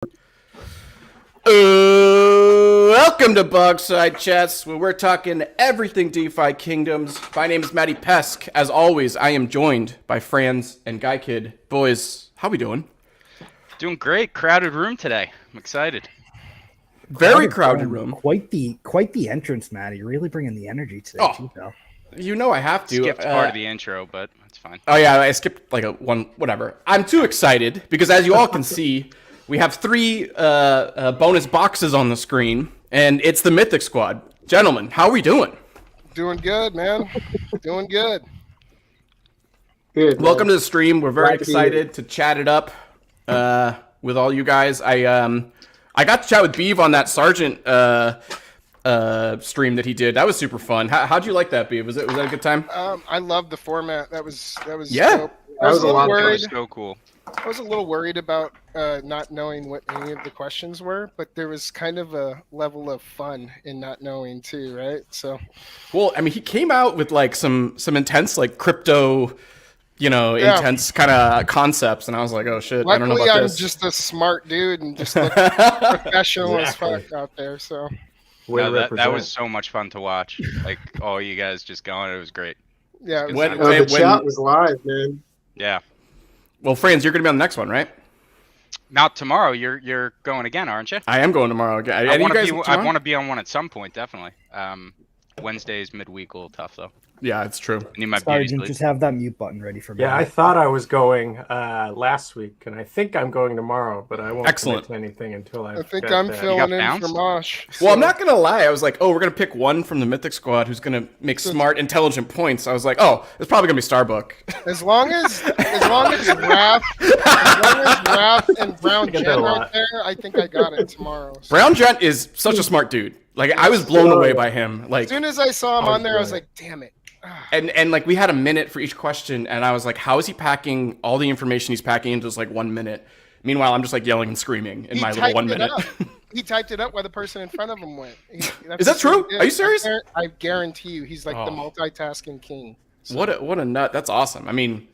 Welcome to Bogside Chats, where we're talking everything DeFi Kingdoms. My name is Matty Pesk. As always, I am joined by Franz and Guy Kid. Boys, how we doing? Doing great. Crowded room today. I'm excited. Very crowded room. Quite the entrance, Matty. You're really bringing the energy today, too, pal. You know I have to. Skipped part of the intro, but that's fine. Oh yeah, I skipped like whatever. I'm too excited because, as you all can see, we have three bonus boxes on the screen, and it's the Mythic squad. Gentlemen, how are we doing? Doing good, man. Doing good. Good. Welcome to the stream. We're very excited to chat it up with all you guys. I got to chat with Beav on that Sergeant stream that he did. That was super fun. How'd you like that, Beav? Was that a good time? I love the format. That was yeah. Dope. I was a little worried. That was so cool. I was a little worried about not knowing what any of the questions were, but there was kind of a level of fun in not knowing too, right? So, well, I mean, he came out with like some intense like crypto, intense kind of concepts, and I was like, oh shit, luckily, I don't know about this. I'm just a smart dude and just look professional as fuck out there. So, no, that was so much fun to watch. Like all you guys just going, it was great. Yeah, the chat was live, man. Yeah. Well, Franz, you're going to be on the next one, right? Not tomorrow. You're going again, aren't you? I am going tomorrow again. I want to be on one at some point, definitely. Wednesdays midweek a little tough though. Yeah, it's true. I need my Sergeant, just have that mute button ready for me. Yeah, I thought I was going last week, and I think I'm going tomorrow, but I won't commit to anything until I think I'm filling in for Mosh. So. Well, I'm not going to lie. I was like, oh, we're going to pick one from the Mythic squad who's going to make smart, intelligent points. I was like, oh, it's probably going to be Starbuck. As long as Raph and Brown Gent are there, I think I got it tomorrow. So. Brown Gent is such a smart dude. Like, I was blown away by him. Like, as soon as I saw him on there, I was like, damn it. And like we had a minute for each question, and I was like, how is he packing all the information he's packing into just like 1 minute? Meanwhile, I'm just like yelling and screaming in my little 1 minute. He typed it up while the person in front of him went. Is that true? Are you serious? I guarantee you, he's like the multitasking king. So. What a nut! That's awesome. I mean,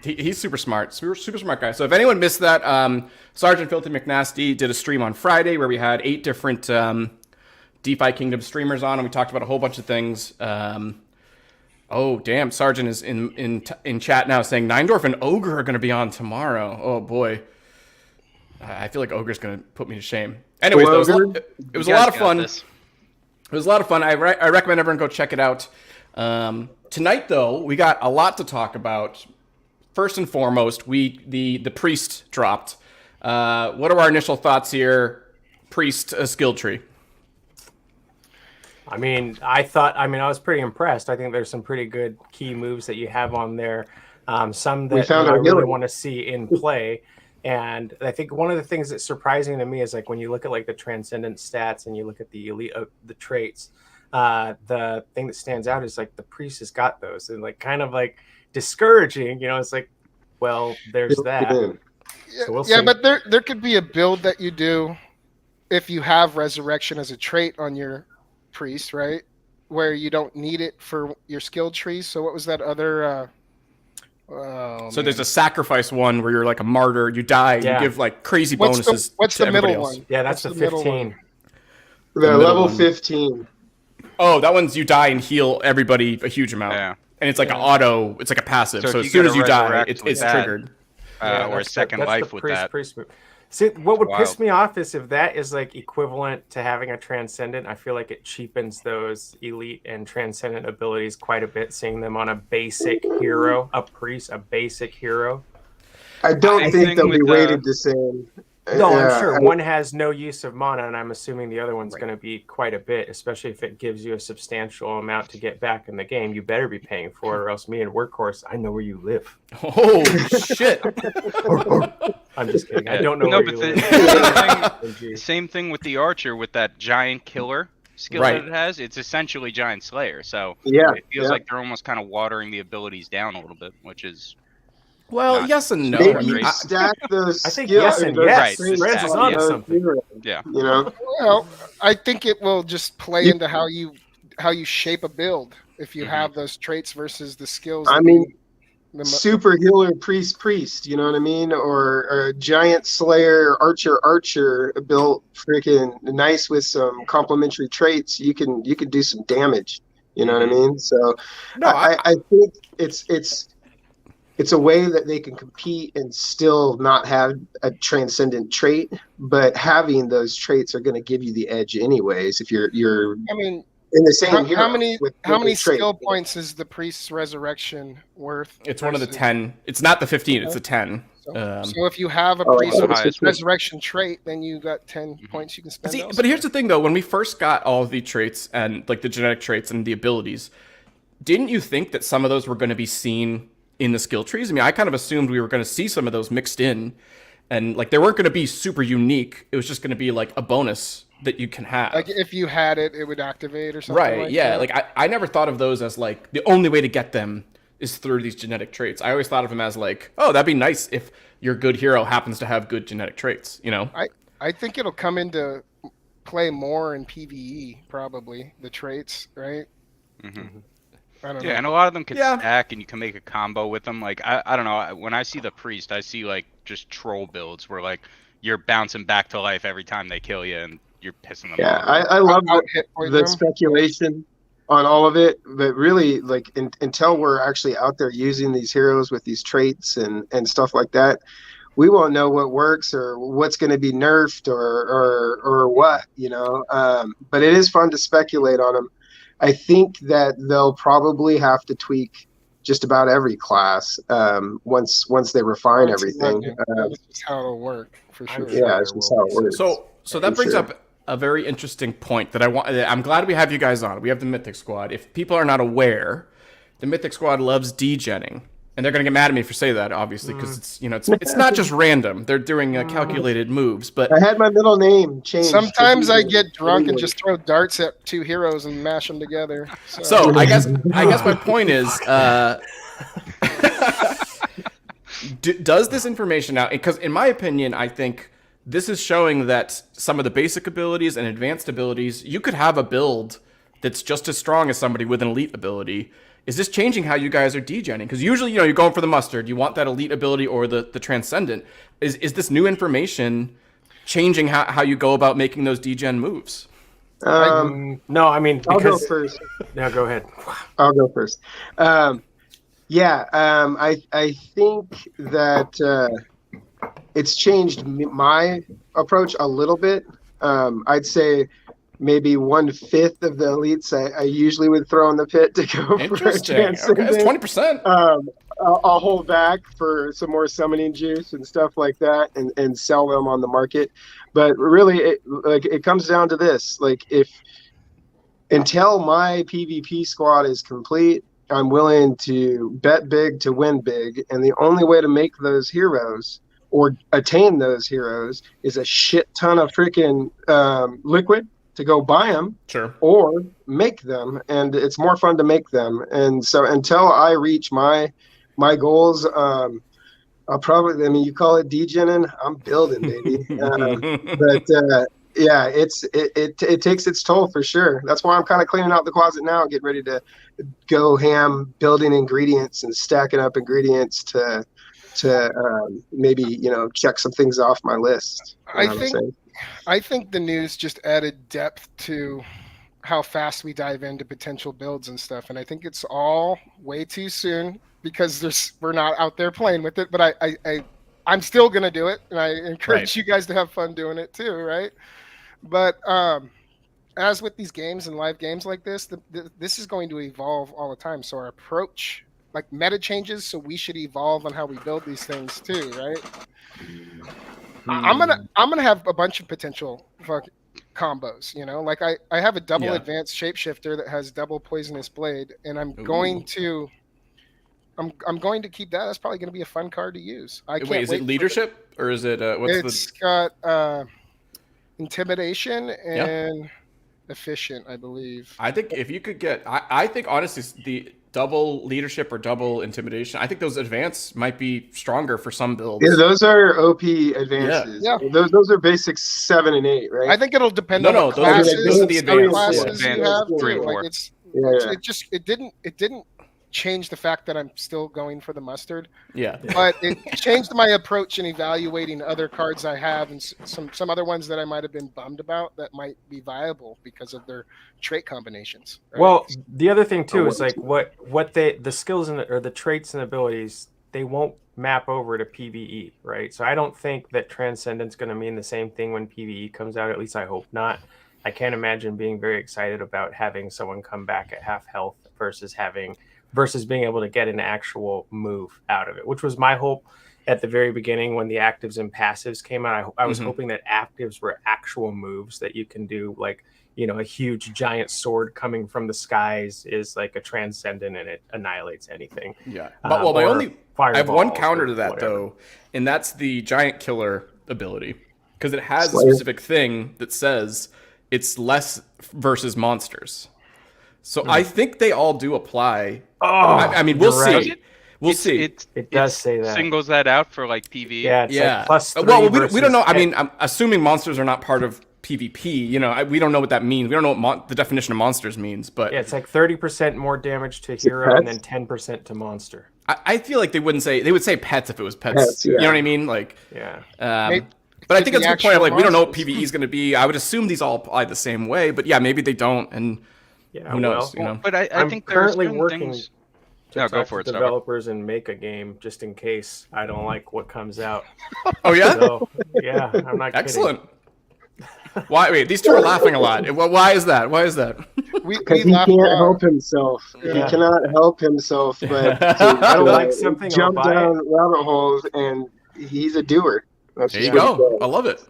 he's super smart, super smart guy. So if anyone missed that, Sergeant Filthy McNasty did a stream on Friday where we had 8 different DeFi Kingdom streamers on, and we talked about a whole bunch of things. Oh, damn. Sergeant is in chat now saying Neindorf and Ogre are going to be on tomorrow. Oh, boy. I feel like Ogre's going to put me to shame. Anyways, it was a lot of fun. It was a lot of fun. I recommend everyone go check it out. Tonight, though, we got a lot to talk about. First and foremost, the Priest dropped. What are our initial thoughts here? Priest skill tree. I I was pretty impressed. I think there's some pretty good key moves that you have on there. Some that I really want to see in play. And I think one of the things that's surprising to me is like when you look at like the transcendent stats and you look at the elite the traits, the thing that stands out is like the priest has got those, and like kind of like discouraging, it's like, well, there's that. So we'll see. But there could be a build that you do if you have resurrection as a trait on your priest, right, where you don't need it for your skill tree. So what was that other there's a sacrifice one where you're like a martyr, you die, you give like crazy bonuses. What's to the middle else. one? Yeah, that's the 15. The level 15. Oh, that one's you die and heal everybody a huge amount. Yeah. And it's like an auto, it's like a passive. So as soon as you die, it's triggered. Or a second life with that. See, what would piss me off is if that is like equivalent to having a transcendent. I feel like it cheapens those elite and transcendent abilities quite a bit, seeing them on a basic hero, a priest, a basic hero. I don't think they'll be rated the same. No, I'm sure one has no use of mana, and I'm assuming the other one's going to be quite a bit, especially if it gives you a substantial amount to get back in the game. You better be paying for it, or else me and Workhorse, I know where you live. Oh, shit. I'm just kidding. I don't know where you live. The same thing with the Archer with that giant killer skill that it has. It's essentially Giant Slayer, so it feels like they're almost kind of watering the abilities down a little bit, which is... Well, yes and no. Maybe stack the I think yes and yes. Reds is on something. Yeah. Well, I think it will just play into how you shape a build if you have those traits versus the skills. super healer priest, you know what I mean, or a giant slayer archer built freaking nice with some complementary traits, you can do some damage, you know what I mean. So No, I think it's a way that they can compete and still not have a transcendent trait, but having those traits are going to give you the edge anyways if you're I mean, in the same hero. How many skill points is the priest's resurrection worth? It's one of the 10. It's not the 15. It's a 10. So if you have a priest's resurrection trait, then you got 10 points you can spend. See, but here's the thing, though. When we first got all of the traits and like the genetic traits and the abilities, didn't you think that some of those were going to be seen in the skill trees? I mean, I kind of assumed we were going to see some of those mixed in, and like they weren't going to be super unique. It was just going to be like a bonus that you can have. Like if you had it, it would activate or something. Right, like yeah. that. Like I never thought of those as like the only way to get them is through these genetic traits. I always thought of them as like, oh, that'd be nice if your good hero happens to have good genetic traits, you know? I think it'll come into play more in PvE, probably, the traits, right? Mm-hmm. I don't know. And a lot of them can stack, and you can make a combo with them. Like I don't know. When I see the priest, I see like just troll builds where like you're bouncing back to life every time they kill you, and you're pissing them off. I love the speculation on all of it, but really, like until we're actually out there using these heroes with these traits and stuff like that, we won't know what works or what's going to be nerfed or what, you know. But it is fun to speculate on them. I think that they'll probably have to tweak just about every class once they refine everything. That's how it'll work for sure. Yeah, that's just how it works. So that brings up a very interesting point that I'm glad we have you guys on. We have the Mythic Squad. If people are not aware, the Mythic Squad loves degenning. And they're going to get mad at me for saying that, obviously, because it's not just random. They're doing calculated moves. But I had my middle name changed. Sometimes I get drunk and just throw darts at two heroes and mash them together. So I guess my point is, does this information now? Because in my opinion, I think this is showing that some of the basic abilities and advanced abilities, you could have a build that's just as strong as somebody with an elite ability. Is this changing how you guys are degenning? Because usually, you're going for the mustard. You want that elite ability or the transcendent. Is this new information changing how you go about making those degen moves? No, I mean, I'll go first. No, go ahead. I'll go first. I think that it's changed my approach a little bit. I'd say maybe 1/5 of the elites I usually would throw in the pit to go for a transcendent. Okay, that's 20%. I'll hold back for some more summoning juice and stuff like that, and sell them on the market. But really, it comes down to this: like, until my PvP squad is complete, I'm willing to bet big to win big, and the only way to make those heroes or attain those heroes is a shit ton of freaking liquid to go buy them, sure, or make them, and it's more fun to make them. And so until I reach my goals, I'll probably, I mean, you call it degening, I'm building, baby. Yeah, it takes its toll for sure. That's why I'm kind of cleaning out the closet now, getting ready to go ham, building ingredients and stacking up ingredients to maybe check some things off my list. I think the news just added depth to how fast we dive into potential builds and stuff, and I think it's all way too soon because we're not out there playing with it. But I'm still gonna do it, and I encourage you guys to have fun doing it too, right? But as with these games and live games like this, this is going to evolve all the time. So our approach, like meta changes, so we should evolve on how we build these things too, right? I'm gonna have a bunch of potential combos, like I have a double advanced shapeshifter that has double poisonous blade, and I'm going to keep that. That's probably going to be a fun card to use. Is it leadership or is it it's got intimidation and efficient, I believe. I think if you could get, I think honestly the double leadership or double intimidation, I think those advanced might be stronger for some builds. Yeah, those are OP advances. Yeah. Those are basics 7 and 8, right? I think it'll depend on the classes. Those are the advanced classes you have. 3 and 4. Like it didn't changed the fact that I'm still going for the mustard. Yeah. But it changed my approach in evaluating other cards I have and some other ones that I might have been bummed about that might be viable because of their trait combinations. Right? Well, the other thing too is like what the skills or the traits and abilities, they won't map over to PvE, right? So I don't think that Transcendent's going to mean the same thing when PvE comes out. At least I hope not. I can't imagine being very excited about having someone come back at half health versus being able to get an actual move out of it, which was my hope at the very beginning when the actives and passives came out. I was hoping that actives were actual moves that you can do, like, you know, a huge giant sword coming from the skies is like a Transcendent and it annihilates anything. Yeah. But I have one counter to that though, and that's the giant killer ability, because it has a specific thing that says it's less versus monsters. So I think they all do apply. I mean, we'll see. Right. We'll see. It does say that. Singles that out for like PvE. Yeah, it's like +3 well, we don't know. I 10. mean, I'm assuming monsters are not part of PvP. You know, we don't know what that means. We don't know what the definition of monsters means. But yeah, it's like 30% more damage to hero and then 10% to monster. I feel like they would say pets if it was pets. You know what I mean? Like, yeah. But I think that's a good point of like, we don't know what PvE is going to be. I would assume these all apply the same way, but yeah, maybe they don't, and who knows? You know. But I think currently working things... to go for it, developers and make a game just in case I don't like what comes out. Oh yeah, so, yeah, I'm not excellent. Why? Wait, these two are laughing a lot. Why is that? Why is that? Because he can't help himself. Yeah. He cannot help himself, but I don't like something. Jump down rabbit holes, and he's a doer. There you go. I love it.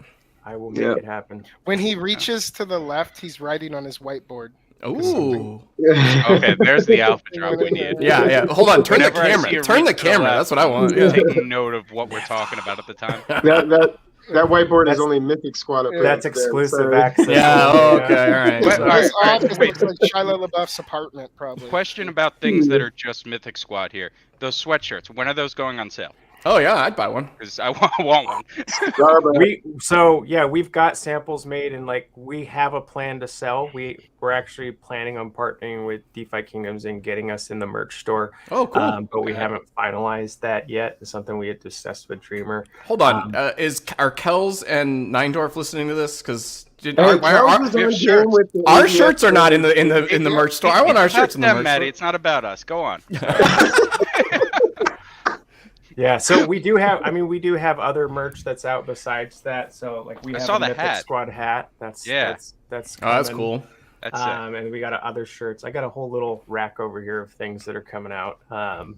I will make it happen. When he reaches to the left, he's writing on his whiteboard. Ooh. Okay, there's the alpha drop we need. Yeah. Hold on. Turn the camera. Turn the camera. That's what I want. Yeah. Taking note of what we're talking about at the time. That whiteboard is only Mythic Squad. That's exclusive access. Yeah. Okay. All right. This office looks like Shia LaBeouf's apartment, probably. Question about things that are just Mythic Squad here. Those sweatshirts. When are those going on sale? Oh yeah, I'd buy one. Because I want one. We've got samples made, and like we have a plan to sell. We're actually planning on partnering with DeFi Kingdoms and getting us in the merch store. Oh, cool. But we haven't finalized that yet. It's something we had discussed with Dreamer. Hold on, are Kells and Neindorf listening to this? Because our shirts are not in the merch store. I want our shirts in the merch store. It's not about us. Go on. Yeah, so we do have other merch that's out besides that. So like we have a Mythic Squad hat. That's cool. That's and we got other shirts. I got a whole little rack over here of things that are coming out.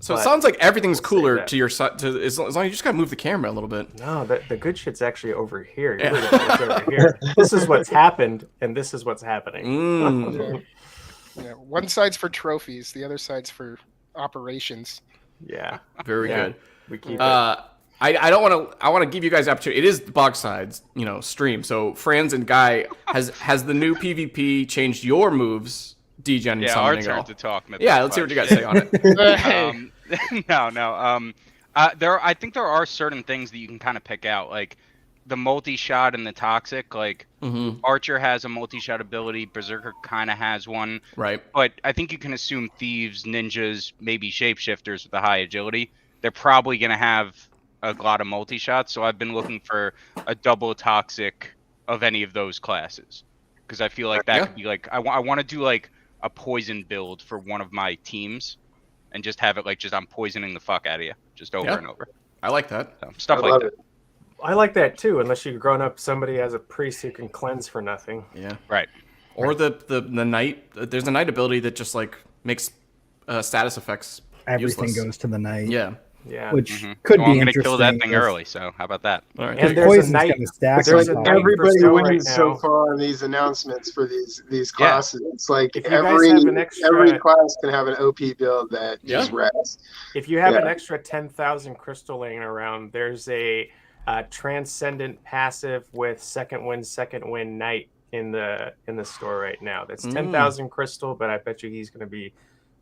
So it sounds like everything's cooler to your side. As long as you just gotta move the camera a little bit. No, the good shit's actually over here. Over here. This is what's happened, and this is what's happening. Yeah, one side's for trophies, the other side's for operations. Yeah, very good. We keep it. I don't want to. I want to give you guys the opportunity. It is the Bogside's, stream. So Franz and Guy, has the new PvP changed your moves, degen and summoning? Yeah, our turn to talk. Let's hear what you guys say on it. No. I think there are certain things that you can kind of pick out, like the multi-shot and the toxic. Like Archer has a multi-shot ability, Berserker kind of has one, right? But I think you can assume thieves, ninjas, maybe shapeshifters with a high agility, they're probably going to have a lot of multi-shots. So I've been looking for a double toxic of any of those classes, because I feel like that could be like I want to do like a poison build for one of my teams, and just have it like I'm poisoning the fuck out of you just over and over. I like that. So, stuff like that. I like that too, unless you've grown up somebody as a priest who can cleanse for nothing. Yeah. Right. Or the knight. There's a knight ability that just like makes status effects. Everything useless. goes to the knight. Yeah. Yeah. Which could be I'm interesting. going to kill that thing early, so how about that? All right. And there's a knight. Everybody wins so far on these announcements for these classes. Yeah. It's like every class can have an OP build that just rests. If you have an extra 10,000 crystal laying around, there's a transcendent passive with second wind knight in the store right now. That's 10,000 crystal, but I bet you he's going to be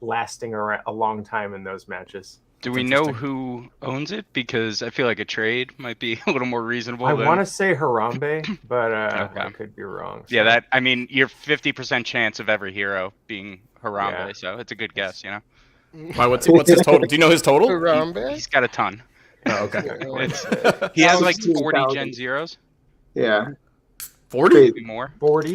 lasting a long time in those matches. Do we know who owns it? Because I feel like a trade might be a little more reasonable. I want to say Harambe, but I could be wrong. So. Yeah, you're 50% chance of every hero being Harambe, so it's a good guess, Why? What's his total? Do you know his total? Harambe? He's got a ton. Oh, okay. He has like 16,000. 40 Gen Zeros, Yeah. 40? maybe more. 40.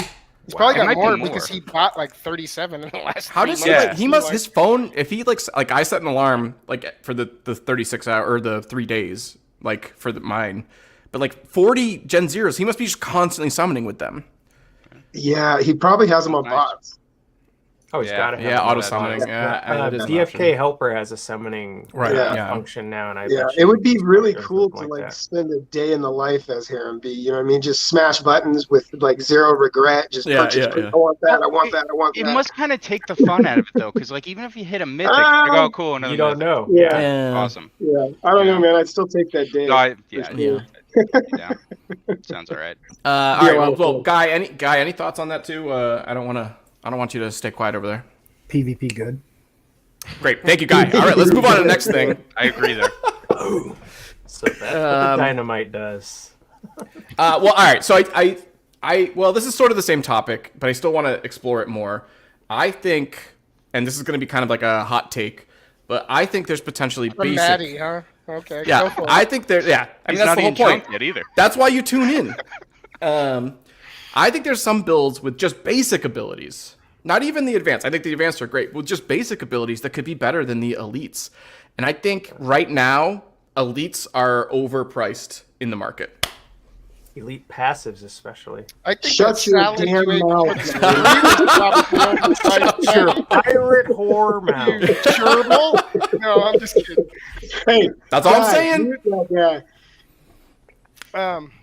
He's probably It got might be more more. because he bought like 37 in the last. How 3 does months. he must his phone, if he like I set an alarm like for the 36 hour or the 3 days like for mine, but like 40 Gen Zeros, he must be just constantly summoning with them. Yeah, he probably has them on Nice. bots. Oh, he's got to have Yeah, one auto of those. summoning. Yeah, it is an DFK option. helper has a summoning Right, yeah. function now, and I Yeah, bet it would be really or cool something to like that. spend a day in the life as Harem B. You know what I mean? Just smash buttons with like zero regret. Just purchase. yeah. I want that. I want that. I want It that. must kind of take the fun out of it though, because like even if you hit a mythic, like, oh cool, another You don't mythic. know. Yeah. Awesome. Yeah, I don't know, Yeah. man. I'd still take that day. No, Yeah. Sounds all right. All right. Well, Guy, any thoughts on that too? I don't want you to stay quiet over there. PvP good. Great. Thank you, Guy. All right, let's move on to the next thing. I agree there. So that's what the dynamite does. Well, all right. So well, this is sort of the same topic, but I still want to explore it more. I think, and this is going to be kind of like a hot take, but I think there's potentially From basic. Maddie, huh? Okay. Go Yeah, for it. I think there. Yeah, I mean He's that's not the whole even point. junked yet either. That's why you tune in. I think there's some builds with just basic abilities, not even the advanced. I think the advanced are great, with just basic abilities that could be better than the elites. And I think right now elites are overpriced in the market. Elite passives, especially. I think Shut that your salad damn you ate mouth, before man. the stream Your pirate whore mouth. You gerbil? No, I'm just kidding. Hey, That's all I'm guy, saying. mute that guy.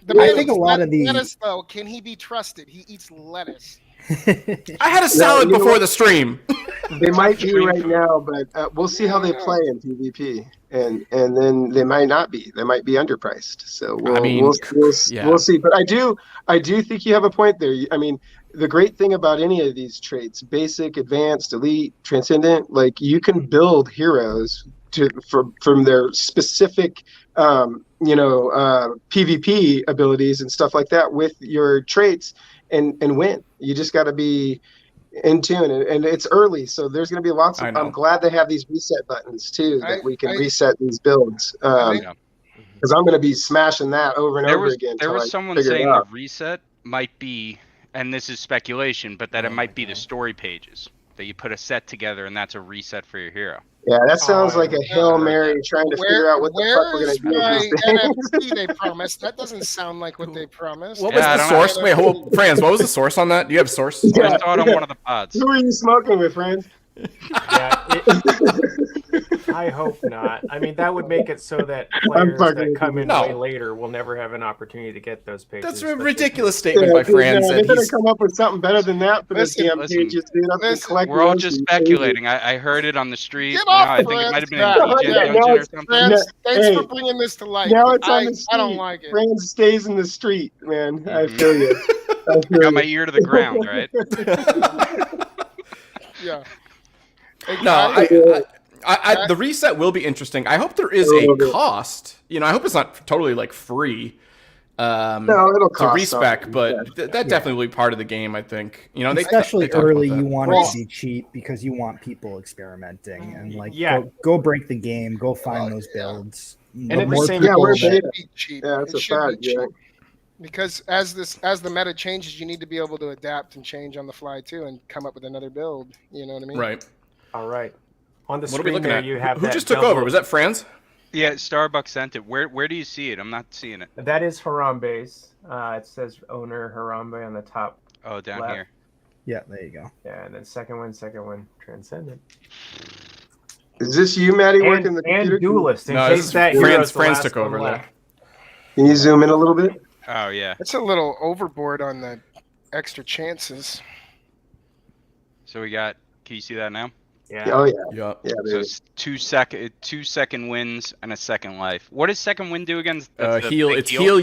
The I think a lot of the- lettuce, though, can he be trusted? He eats lettuce. I had a salad you know before what? the stream. They might be right now, but we'll see how they play in PvP, and then they might not be. They might be underpriced. So we'll see. But I do think you have a point there. I mean, the great thing about any of these traits, basic, advanced, elite, transcendent, like you can build heroes from their specific PvP abilities and stuff like that with your traits and win. You just got to be in tune, and it's early, so there's going to be lots of. I'm glad they have these reset buttons too, that we can reset these builds. Because I'm going to be smashing that over and over again. There was someone saying the reset might be, and this is speculation, but that it might be the story pages that you put a set together, and that's a reset for your hero. Yeah, that sounds like a Hail Mary trying to figure out what the fuck we're going to do with these things. NFT they promised? That doesn't sound like what they promised. What was the source? Wait, Franz, what was the source on that? Do you have source? I saw it on one of the pods. Who are you smoking with, Franz? I hope not. I mean, that would make it so that players that come in way later will never have an opportunity to get those pages. That's a ridiculous statement by Franz. They're going to come up with something better than that for those damn pages, dude. We're all just speculating. I heard it on the street. Get off, I think it might have been in Franz. DJ Dungeon or something. Franz, thanks for bringing this to light. Now it's on the street. I don't like it. Franz stays in the street, man. I feel you. I got my ear to the ground, right? Yeah. No, the reset will be interesting. I hope there is a cost. I hope it's not totally like free. No, it'll cost to respec, something. but that definitely will be part of the game. I think. Especially they talk early, about that. you want it to be cheap because you want people experimenting and go break the game, go find those builds. And at the same time, it should be cheap. Yeah, that's It a should fact. be cheap. Yeah. Because as the meta changes, you need to be able to adapt and change on the fly too, and come up with another build. You know what I mean? Right. All right. On the What are we screen looking there, at? you have Who that just took double- over? Was that Franz? Yeah, Starbucks sent it. Where do you see it? I'm not seeing it. That is Harambe's. It says owner Harambe on the top. Oh, down left. here. Yeah, there you go. Yeah, and then second one, Transcendent. Is this you, Maddie, working the and computer? Duelist. In No, case this is that Franz. hero's the Franz last took one over left. Can you zoom in a little bit? Oh yeah. It's a little overboard on the extra chances. So we got. Can you see that now? Yeah. Oh yeah. Yeah. Yeah, So baby. it's 2 second wins and a second life. What does second win do again? That's the Heal. big It's heal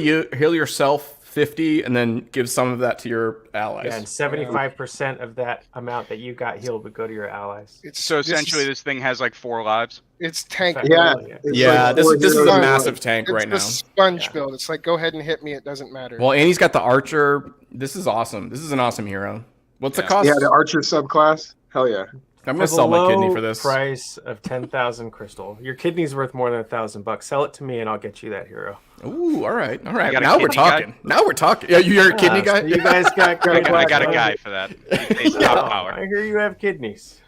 yourself 50, and then give some of that to your allies. Yeah, and 75% of that amount that you got healed would go to your allies. So essentially, this thing has like 4 lives. It's tank. Yeah. Yeah. It's Yeah, like this four is a heroes. massive tank It's right the now. sponge build. It's like, go ahead and hit me. It doesn't matter. Well, and he's got the archer. This is awesome. This is an awesome hero. What's the Yeah. cost? Yeah, the archer subclass. Hell yeah. I'm gonna sell my kidney for this. Price of 10,000 crystal. Your kidney's worth more than $1,000. Sell it to me, and I'll get you that hero. Ooh, all right. Now we're talking. Now we're talking. Yeah, you're a kidney guy. So you guys got. I got a guy for that. He pays top power. I hear you have kidneys.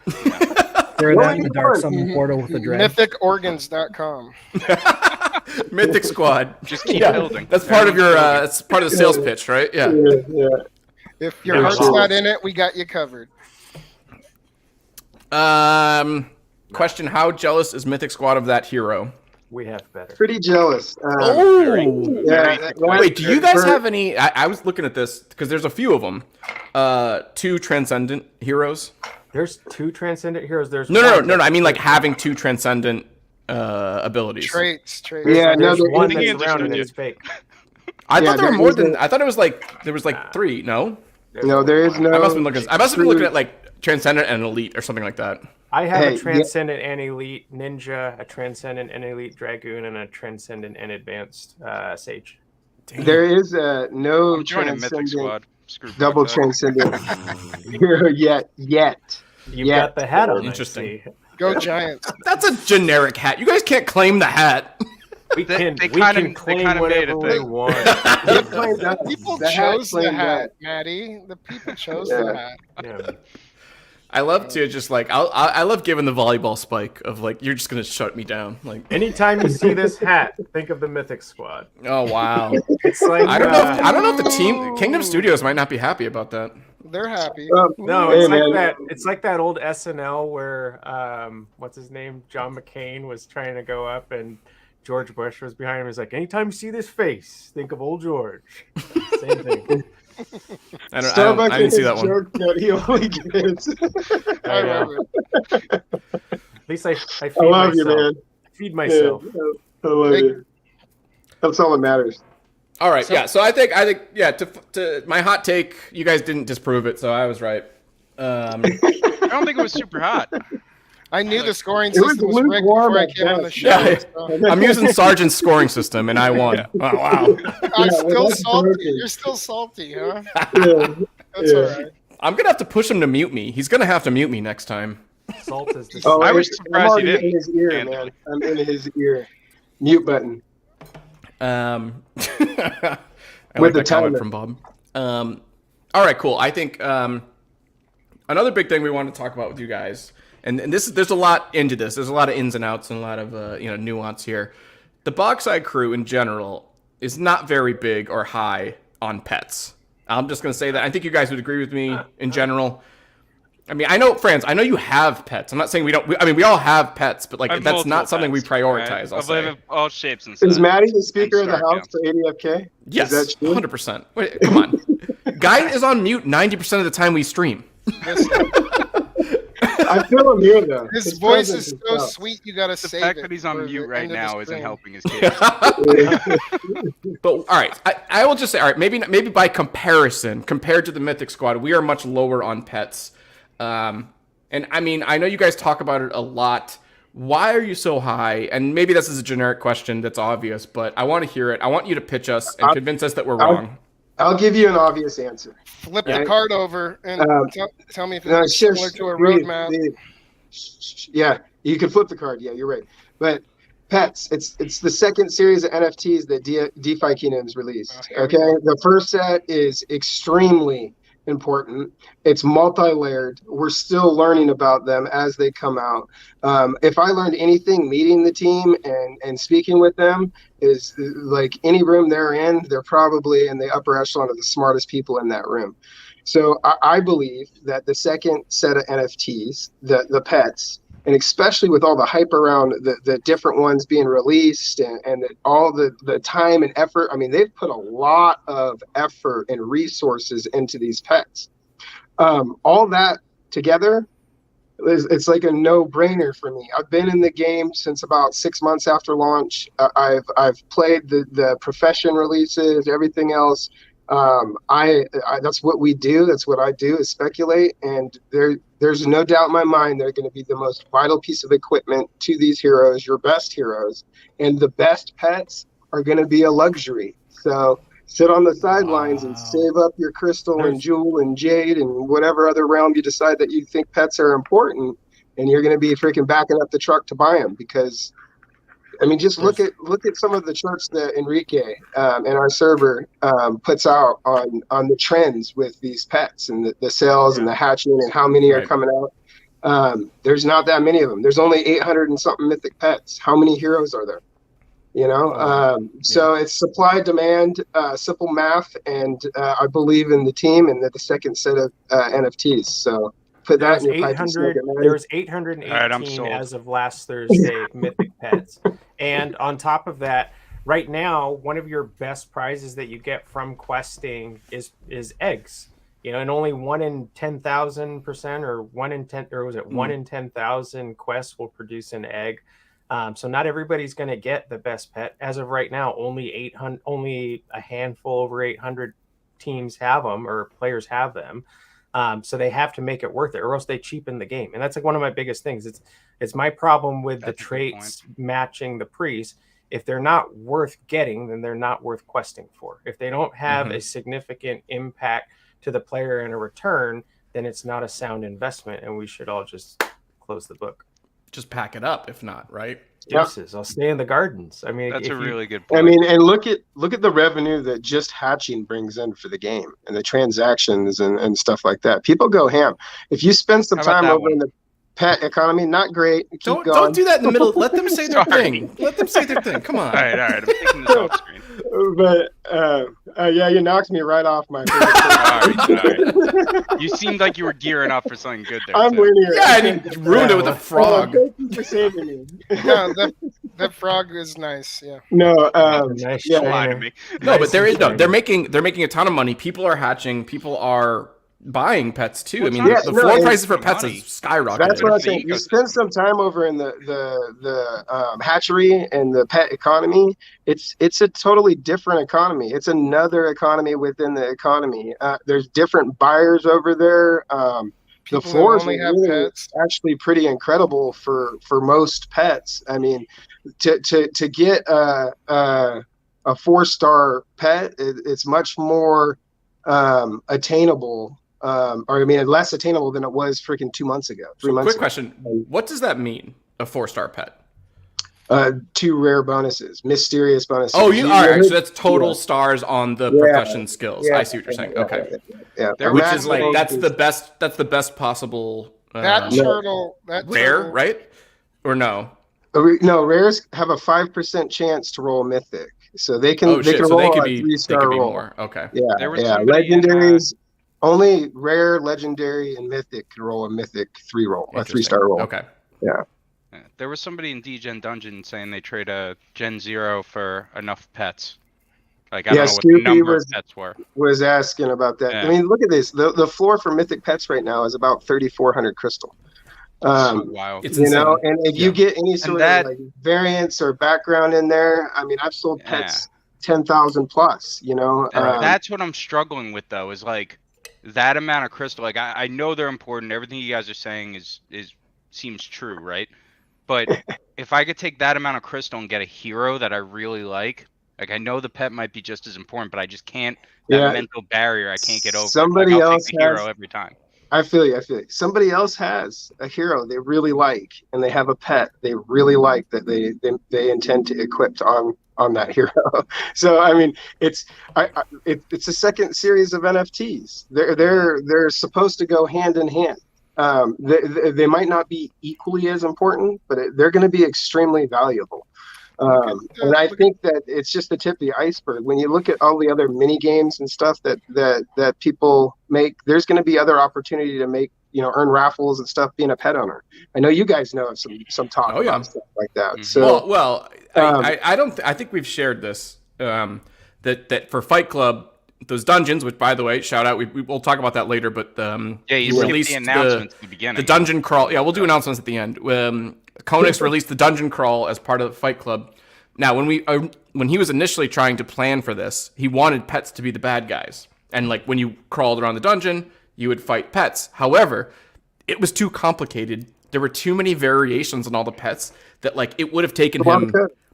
They're that in the Dark Summon portal with the dread. Mythicorgans.com. Mythic Squad. Just keep building. That's part of your. It's part of the sales pitch, right? Yeah. If your heart's not in it, we got you covered. Question: how jealous is Mythic Squad of that hero? We have better. Pretty jealous. Wait, do you guys have any? I was looking at this because there's a few of them. 2 transcendent heroes. There's 2 transcendent heroes. There's no. I mean, like having 2 transcendent abilities. Traits. Yeah, no, there's one the that's around and it's fake. I thought there were more than. I thought it was like there was like 3. No. No, there is no. I must have been looking at like transcendent and elite or something like that. I have a transcendent and elite ninja, a transcendent and elite dragoon, and a transcendent and advanced sage. Damn. There is no I'm joining Mythic Squad. Double transcendent hero yet. You've got the hat on. Interesting. Go Giants. That's a generic hat. You guys can't claim the hat. We can claim whatever we want. People chose the hat, Maddie. The people chose the hat. Yeah. I love to just like I love giving the volleyball spike of like you're just gonna shut me down. Like anytime you see this hat, think of the Mythic Squad. Oh wow! It's like I don't know if the team Kingdom Studios might not be happy about that. They're happy. No, it's like that. It's like that old SNL where what's his name? John McCain was trying to go up and George Bush was behind him. He's like, anytime you see this face, think of old George. Same thing. I didn't see that one. Joke that he only gets. I know. At least I feed I love myself. you, man. I feed myself. Yeah, I love you. That's all that matters. All right, so I think to my hot take, you guys didn't disprove it, so I was right. I don't think it was super hot. I knew the scoring system was rigged before I came on the show. Yeah, so. I'm using Sergeant's scoring system, and I won. Oh, wow. I'm still salty. You're still salty, huh? That's all right. I'm going to have to push him to mute me. He's going to have to mute me next time. Salt is the I was surprised he didn't. In his ear, man. I'm in his ear. Mute button. I With like the that comment timer. from Bob. All right, cool. I think another big thing we want to talk about with you guys, and there's a lot into this. There's a lot of ins and outs and a lot of nuance here. The Bogside crew in general is not very big or high on pets. I'm just going to say that. I think you guys would agree with me in general. I mean, I know, Franz, I know you have pets. I'm not saying we don't. We all have pets, but like that's not something we prioritize. I'll say. Of all shapes and sizes. Is Maddie the Speaker of the House for ADFK? Yes, 100%. Wait, come on. Guy is on mute 90% of the time we stream. I feel him here, though. His voice is so sweet, you gotta The save fact it that he's on for mute the right end of now the isn't stream. helping his case. But all right, I will just say, all right, maybe by comparison, compared to the Mythic Squad, we are much lower on pets. And I mean, I know you guys talk about it a lot. Why are you so high? And maybe this is a generic question that's obvious, but I want to hear it. I want you to pitch us and convince us that we're wrong. I'll give you an obvious answer. Flip the card over and tell me if it's similar to a roadmap. Yeah, you can flip the card. Yeah, you're right. But pets, it's the second series of NFTs that DeFi Kingdoms released. Okay, the first set is extremely important. It's multi-layered. We're still learning about them as they come out. If I learned anything meeting the team and speaking with them, is like any room they're in, they're probably in the upper echelon of the smartest people in that room. So I believe that the second set of NFTs, the pets, and especially with all the hype around the different ones being released and all the time and effort, I mean, they've put a lot of effort and resources into these pets. All that together, it's like a no-brainer for me. I've been in the game since about 6 months after launch. I've played the profession releases, everything else. That's what we do. That's what I do, is speculate. And there's no doubt in my mind they're going to be the most vital piece of equipment to these heroes, your best heroes. And the best pets are going to be a luxury. So sit on the sidelines and save up your crystal and jewel and jade and whatever other realm you decide that you think pets are important, and you're going to be freaking backing up the truck to buy them. Because I mean, just look at some of the charts that Enrique and our server puts out on the trends with these pets and the sales and the hatching and how many are coming out. There's not that many of them. There's only 800 and something mythic pets. How many heroes are there? You know, so it's supply, demand, simple math, and I believe in the team and the second set of NFTs. So put that in your pipe. There was 818 as of last Thursday mythic pets, and on top of that, right now, one of your best prizes that you get from questing is eggs. You know, and only 1 in 10,000%, or 1 in 10, or was it 1 in 10,000 quests will produce an egg. So not everybody's going to get the best pet. As of right now, only a handful over 800 teams have them, or players have them. So they have to make it worth it, or else they cheapen the game. And that's like one of my biggest things. It's my problem with the traits matching the priest. If they're not worth getting, then they're not worth questing for. If they don't have a significant impact to the player and a return, then it's not a sound investment, and we should all just close the book. Just pack it up, if not, right? Deuces. I'll stay in the gardens. I mean, that's a really good point. I mean, and look at the revenue that just hatching brings in for the game, and the transactions and stuff like that. People go ham. If you spend some time over in the pet economy, not great. Don't do that in the middle. Let them say their thing. Let them say their thing. Come on. All right. I'm taking this off screen. But yeah, you knocked me right off my. All right. You seemed like you were gearing up for something good there. I'm winning. Yeah, and you ruined it with a frog. Thank you for saving me. Yeah, that frog is nice. Yeah. No, nice. yeah. Lie to me. No, but there is no. They're making a ton of money. People are hatching. People are buying pets too. Well, I mean, the floor prices for pets has skyrocketed. That's what I'm saying. You spend some time over in the hatchery and the pet economy. It's a totally different economy. It's another economy within the economy. There's different buyers over there. The floors are really actually pretty incredible for most pets. I mean, to get a 4-star pet, it's much more attainable. Or I mean, less attainable than it was freaking 2 months ago, 3 months ago. Quick question: what does that mean? A 4-star pet? 2 rare bonuses, mysterious bonuses. Oh, all right. So that's total stars on the profession skills. I see what you're saying. Okay. Yeah. Which is like that's the best. That's the best possible. That turtle. Rare, right? Or no? No, rares have a 5% chance to roll a mythic, so they can roll a 3-star roll. More. Okay. Yeah. Legendaries. Only rare, legendary, and mythic can roll a mythic 3-star roll. Okay. Yeah. There was somebody in DGen Dungeon saying they trade a Gen 0 for enough pets. Like, I don't know what the number of pets were. Was asking about that. Yeah. I mean, look at this. The floor for mythic pets right now is about 3,400 crystal. Wow. You know, and if you get any sort of like variance or background in there, I mean, I've sold pets 10,000 plus, you know. That's what I'm struggling with, though, is like that amount of crystal. Like, I know they're important. Everything you guys are saying seems true, right? But if I could take that amount of crystal and get a hero that I really like I know the pet might be just as important, but I just can't. That mental barrier I can't get over. Somebody else take the hero every time. I feel you. Somebody else has a hero they really like, and they have a pet they really like that they intend to equip on that hero. So I mean, it's a second series of NFTs. They're supposed to go hand in hand. They might not be equally as important, but they're going to be extremely valuable. And I think that it's just the tip of the iceberg. When you look at all the other mini games and stuff that people make, there's going to be other opportunity to make, earn raffles and stuff being a pet owner. I know you guys know of some talk about stuff like that. Mm-hmm. So I think we've shared this, that for Fight Club, those dungeons, which by the way, shout out, we'll talk about that later, but you released the announcements at the beginning. The dungeon crawl. Yeah, we'll do announcements at the end. Konix released the dungeon crawl as part of the Fight Club. Now, when he was initially trying to plan for this, he wanted pets to be the bad guys. And like when you crawled around the dungeon, you would fight pets. However, it was too complicated. There were too many variations on all the pets that like it would have taken him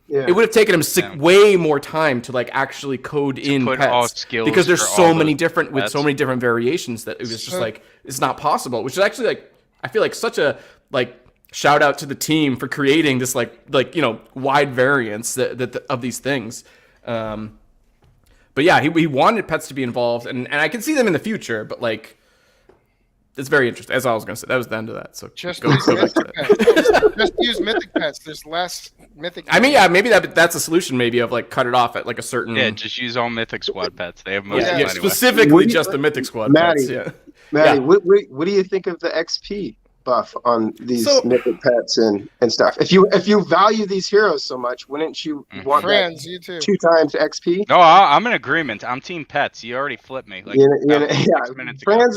it would have taken him way more time to like actually code in pets because there's so many different with so many different variations that it was just like it's not possible. Which is actually like I feel like such a like shout out to the team for creating this like wide variance that of these things. But yeah, he wanted pets to be involved, and I can see them in the future, but like. It's very interesting. As I was going to say, that was the end of that. So just use Mythic pets. There's less Mythic. I mean, yeah, maybe that's a solution. Maybe of like cut it off at like a certain. Yeah, just use all Mythic Squad pets. They have most. Yeah, anyway. Specifically just the Mythic Squad pets. Yeah, Maddie, what do you think of the XP buff on these Mythic pets and stuff? If you value these heroes so much, wouldn't you want Friends, you too. 2 times XP? No, I'm in agreement. I'm team pets. You already flipped me. Like, 6 minutes ago.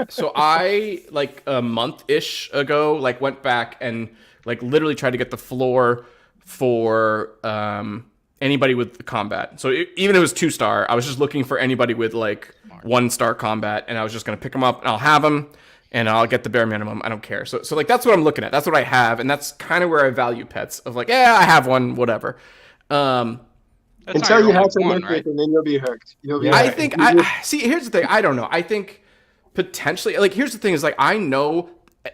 So I like a month-ish ago, like went back and like literally tried to get the floor for anybody with combat. So even if it was 2-star, I was just looking for anybody with like 1-star combat, and I was just gonna pick them up and I'll have them. And I'll get the bare minimum. I don't care. So like that's what I'm looking at. That's what I have, and that's kind of where I value pets. Of like, I have one, whatever. Until you have to look at it, and then you'll be hooked. I think see. Here's the thing. I don't know. I think potentially, like, here's the thing: is like I know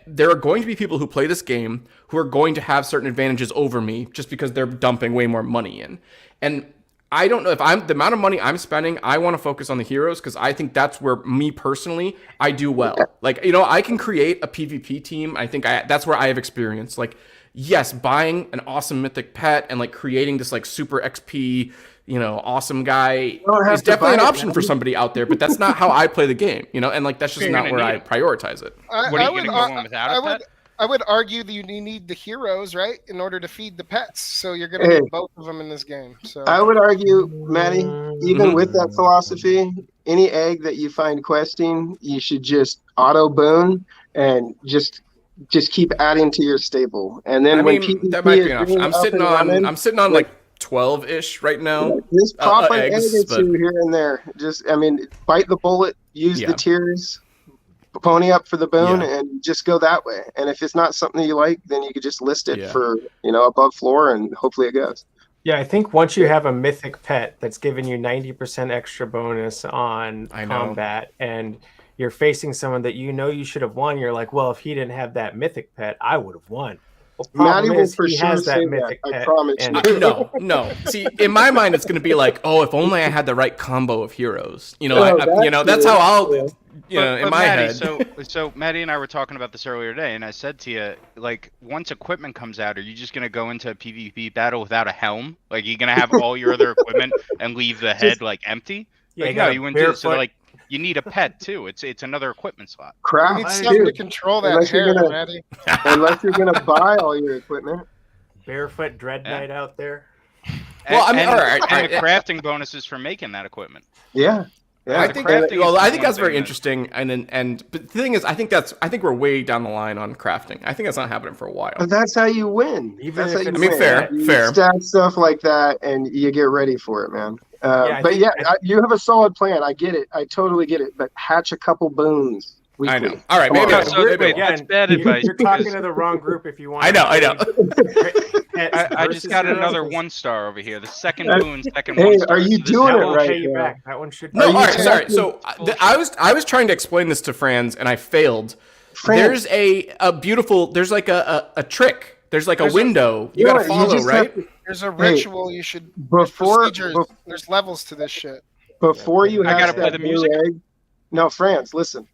there are going to be people who play this game who are going to have certain advantages over me just because they're dumping way more money in, and I don't know if the amount of money I'm spending, I want to focus on the heroes because I think that's where me personally, I do well. Like, I can create a PvP team. I think that's where I have experience. Like, yes, buying an awesome mythic pet and like creating this like super XP, awesome guy is definitely an option for somebody out there, but that's not how I play the game, and like that's just not where I prioritize it. What are you going to go on without a pet? I would argue that you need the heroes, right, in order to feed the pets. So you're going to need both of them in this game. So I would argue, Maddie, even with that philosophy, any egg that you find questing, you should just auto boon and just keep adding to your stable. And then that might be an option. I'm sitting on like 12-ish right now. Just pop an egg or two here and there. Bite the bullet, use the tiers. Pony up for the boon and just go that way. And if it's not something you like, then you could just list it for above floor, and hopefully it goes. Yeah, I think once you have a mythic pet that's giving you 90% extra bonus on combat, and you're facing someone that you should have won, you're like, well, if he didn't have that mythic pet, I would have won. Maddie will for sure say that. I promise you. No. See, in my mind, it's going to be like, if only I had the right combo of heroes. That's how I'll. In my head. So Maddie and I were talking about this earlier today, and I said to you, like, once equipment comes out, are you just gonna go into a PvP battle without a helm? Like, you're gonna have all your other equipment and leave the head like empty? Yeah, like, no, you wouldn't do it. So like, you need a pet too. It's another equipment slot. You need something to control that hair, Maddie. Unless you're gonna buy all your equipment. Barefoot Dread Knight out there. And the crafting bonuses for making that equipment. Yeah. I think that's very interesting, but the thing is, I think we're way down the line on crafting. I think that's not happening for a while. But that's how you win. Fair. Stack stuff like that, and you get ready for it, man. You have a solid plan. I get it. I totally get it. But hatch a couple boons weekly. I know. All right, maybe that's bad advice. You're talking to the wrong group if you want. I know. I just got another 1-star over here. The second boon, second 1-star. Are you doing it right? That one should. No, all right. Sorry. So I was trying to explain this to Franz, and I failed. There's a beautiful. There's like a trick. There's like a window you gotta follow, right? There's a ritual you should. There's levels to this shit. Before you hatch that blue egg. No, Franz, listen.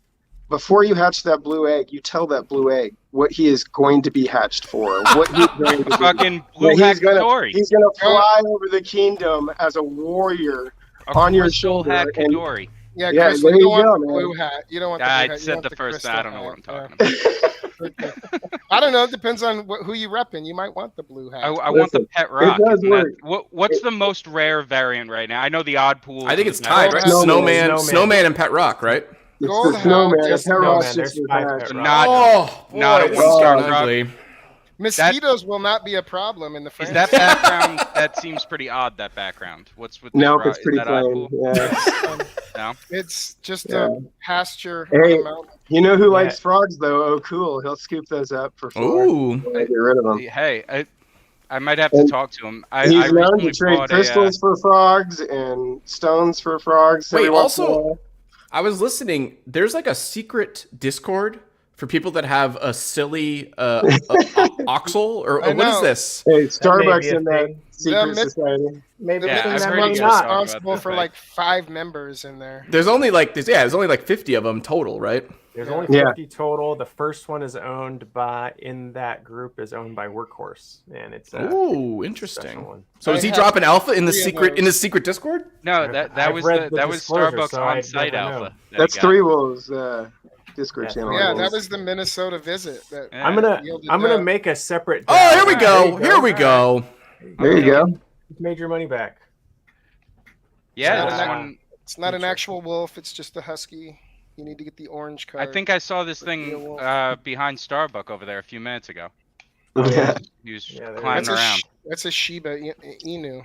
Before you hatch that blue egg, you tell that blue egg what he is going to be hatched for. What he's going to fucking blue hack Kadori. He's going to fly over the kingdom as a warrior on your shoulder. Kadori. Yeah, Chris, you don't want the blue hat. You don't want the blue hat. I said the first hat. I don't know what I'm talking about. I don't know. It depends on who you repping. You might want the blue hat. I want the pet rock. What's the most rare variant right now? I know the odd pool. I think it's tied, right? Snowman and pet rock, right? It's the snowman. Not a 1-star rock. Mosquitoes will not be a problem in the franchise. Is that background? That seems pretty odd. That background. What's with? No, it's pretty plain. Yeah. No, it's just a pasture. Hey, you know who likes frogs though? Oh, cool. He'll scoop those up for 4. Ooh. Get rid of them. Hey, I might have to talk to him. I He's known to recently trade bought crystals for frogs and stones for frogs. Wait, every once in a also, while. I was listening. There's like a secret Discord for people that have a silly oxel, or what is this? Hey, Starbucks be a in that thing. secret society. Maybe Yeah, it's I've in heard that you one guys not. talk responsible about for this, like 5 members in there. There's only like there's only like 50 of them total, right? There's only Yeah. 50 total. The first one is owned by Workhorse, and it's a Ooh, special interesting. one. So is I he have dropping alpha in the 3 of secret those. in his secret Discord? No, that I've was read the that was disclosure, Starbucks so I'd on-site never alpha. know. That's he got. Three Wolves Discord Yeah, channel. Yeah, I that guess. was the Minnesota visit. That Yeah. I'm gonna yielded make a separate. Oh, here we There go. you Here we go. There you go. You've made your money back. Yeah, It's this not one. It's not an actual wolf. It's just a husky. You need to get the orange I card. think I saw this thing Be a wolf. behind Starbuck over there a few minutes ago. Yeah. He was Yeah, there climbing is. around. That's a Shiba Inu.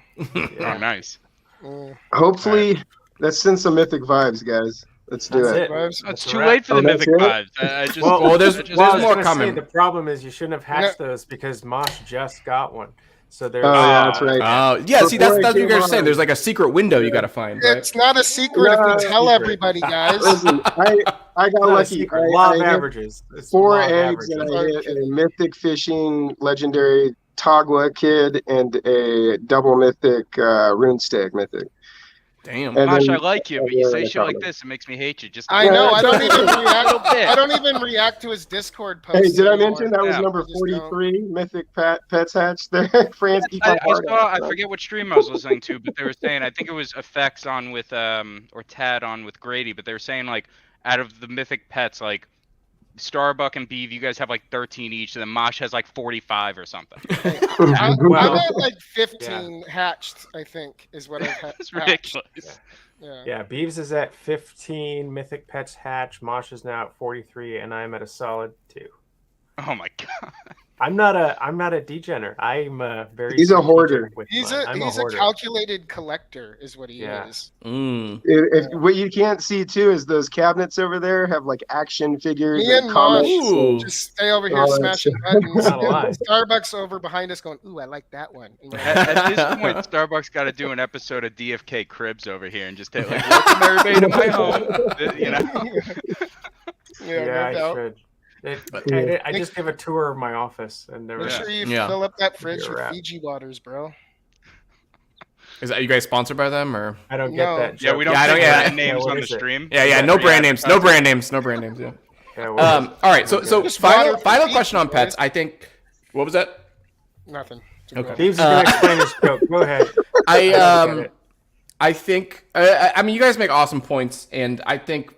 Oh, nice. Mm. Hopefully, let's send some mythic vibes, guys. Let's do That's it. it. Vibes? Oh, it's That's a too wrap. late for the Oh, that's mythic it? vibes. I just, Well, there's- I just- Well, I was more gonna say, coming. the problem is you shouldn't have hatched those because Mosh just got one. So there's. Oh yeah, that's right. Yeah, see, that's Before it what you came guys are saying. on. There's like a secret window you got to find, right? It's not a secret if No, we tell secret. everybody, guys. Listen, I got Not a lucky. secret. Law of hit averages. It's the 4 law of eggs, averages. and I hit a mythic fishing legendary Tagua kid and a double mythic runestag mythic. Damn. And Mosh, then- I like you, but and you then say the shit like comment. this, it makes me hate you. Just a I bit. know. I don't even Little react. bit. I don't even react to his Discord posts. Hey, did I anymore. mention that was Yeah. number I just don't. 43 mythic pets hatched there? France, keep I on hard saw. on I forget what stream I was listening to, but they were saying I think it was effects on with or Tad on with Grady, but they were saying like out of the mythic pets, like Starbuck and Beeve, you guys have like 13 each, and then Mosh has like 45 or something. I'm Well, at like 15 hatched. I think is what I've had. It's ridiculous. Yeah. Yeah, Beeves is at 15. Mythic Pets hatch. Mosh is now at 43, and I'm at a solid 2. Oh my god. I'm not a degenerate. I'm a very. He's a strategic hoarder. with He's mine. a I'm he's a hoarder. calculated collector, is what he Yeah. is. What you can't see too is those cabinets over there have like action figures Me and comics. Mosh Ooh. just stay over here Oh, that's- smashing buttons. Not a lie. Starbucks over behind us going, "Ooh, I like that one." And we're like, At this point, Starbucks got to do an episode of DFK Cribs over here and just take like, welcome everybody to my home. You know. yeah, Yeah, no I doubt. should. But- I just give a tour of my office, and there Make was sure you Yeah. fill up that fridge You're with right. Fiji waters, bro. Is that you guys sponsored by them or? I don't No. get that. Yeah, joke. we don't Yeah, I say don't- yeah. brand names Yeah, what on the is it? stream. Yeah, no brand names, no brand names, no brand names. Yeah. Yeah, what is it? All right, so Just final water for final Fiji, question on boys. pets. I think. What was that? Nothing. Okay. Beeves is gonna explain his joke. Go ahead. I don't get it. I think I mean you guys make awesome points, and I think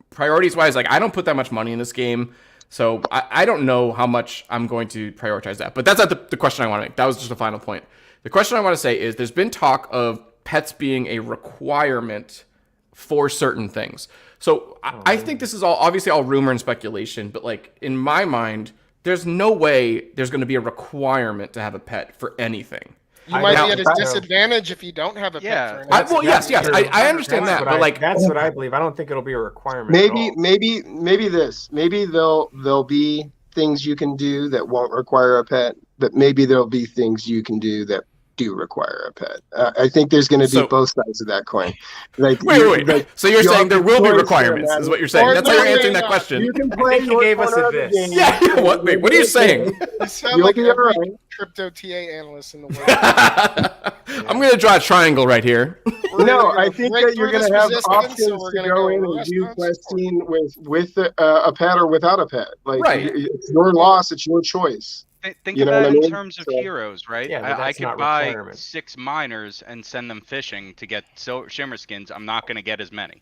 priorities wise, like I don't put that much money in this game, so I don't know how much I'm going to prioritize that. But that's not the question I want to make. That was just the final point. The question I want to say is there's been talk of pets being a requirement for certain things. So I think this is obviously all rumor and speculation, but like in my mind, there's no way there's going to be a requirement to have a pet for anything. You I might know. be at a I know. disadvantage if you don't have a pet Yeah. for an Well, insect. yes, I understand That's that, what but like that's what I believe. I don't think it'll be a requirement. at all. Maybe this. Maybe there'll be things you can do that won't require a pet, but maybe there'll be things you can do that do require a pet. I think there's going to be So- both sides of that coin. Like, wait. like, So you're you'll saying there have will be choice requirements, in is that. what you're saying. Or That's how you're no, answering you're that not. question. You can play he your gave us corner a of the this. game. Yeah. What? Wait. What are you saying? You sound You'll like be every alright. crypto TA analyst in the world. I'm going to draw a triangle right here. We're No, gonna I think break that you're through going to this have resistance, options so we're to gonna go in and rush do on questing with a pet or without a pet. Like, Right. it's your loss, it's your choice. Think You know about what it I in mean? terms of So- heroes, right? Yeah, but I that's could not buy requirement. 6 miners and send them fishing to get shimmer skins. I'm not going to get as many.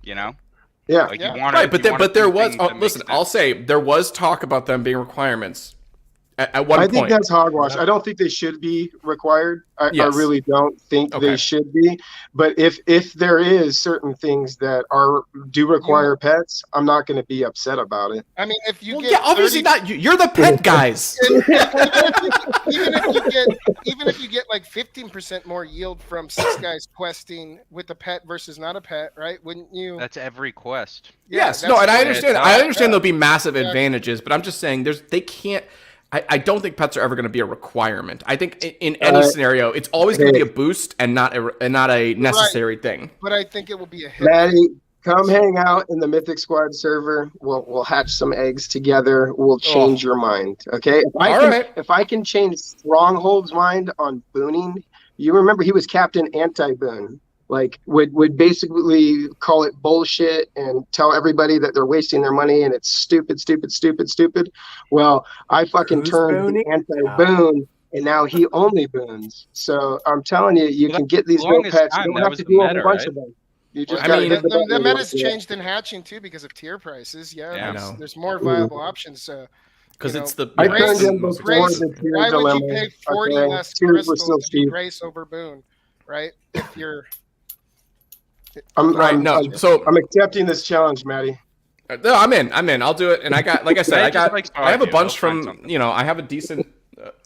You know? Yeah. Like Yeah. you want Right, but there was. Oh, Listen, I'll say there was talk about them being requirements at one I point. think that's hogwash. I don't think they should be required. I Yes. really don't think Okay. they should be. But if there is certain things that do require pets, I'm not going to be upset about it. I mean, if you Well, get yeah, obviously 30 not. You're the pet guys. even if you get like 15% more yield from 6 guys questing with a pet versus not a pet, right? Wouldn't you? That's every quest. Yes, Yeah, no, and I that's- understand. Yeah, I understand yeah. there'll be massive Yeah. advantages, but I'm just saying they can't. I don't think pets are ever going to be a requirement. I think in any scenario, it's always going to be a boost and not a necessary thing. But I think it will be a hit. Maddie, come hang out in the Mythic Squad server. We'll hatch some eggs together. We'll change your mind. Okay. If I can change Stronghold's mind on booning, you remember he was Captain Anti-Boon. Like would basically call it bullshit and tell everybody that they're wasting their money and it's stupid. Well, I fucking turned anti-boon and now he only boons. So I'm telling you, you can get these build pets. You don't have to do a whole bunch of them. You just the meta's changed in hatching too because of tier prices. There's more viable options. Because it's the why would you pay 40 less crystals to be Grace over boon, right? If you're I'm accepting this challenge, Maddie. No, I'm in. I'll do it. And I got, like I said, I have a bunch from, I have a decent,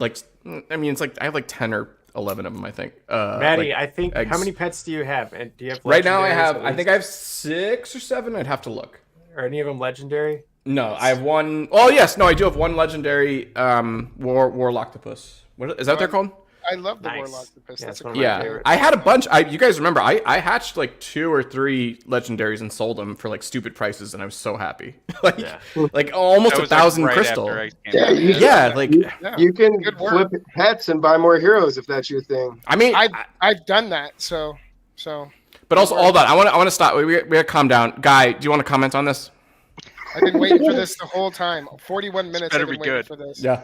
it's like I have like 10 or 11 of them, I think. Maddie, I think, eggs. How many pets do you have? And do you have right now? I think I have 6 or 7. I'd have to look. Are any of them legendary? No, I have one. Oh yes, no, I do have one legendary Warloctopus. Is that what they're called? I love the Warloctopus. That's one of my favorites. I had a bunch. You guys remember? I hatched like 2 or 3 legendaries and sold them for like stupid prices, and I was so happy. like almost 1,000 crystal. You can flip pets and buy more heroes if that's your thing. I mean, I've done that. So. But also, all that I want to stop. We gotta calm down. Guy, do you want to comment on this? I've been waiting for this the whole time. 41 minutes. Better be good. For this. Yeah.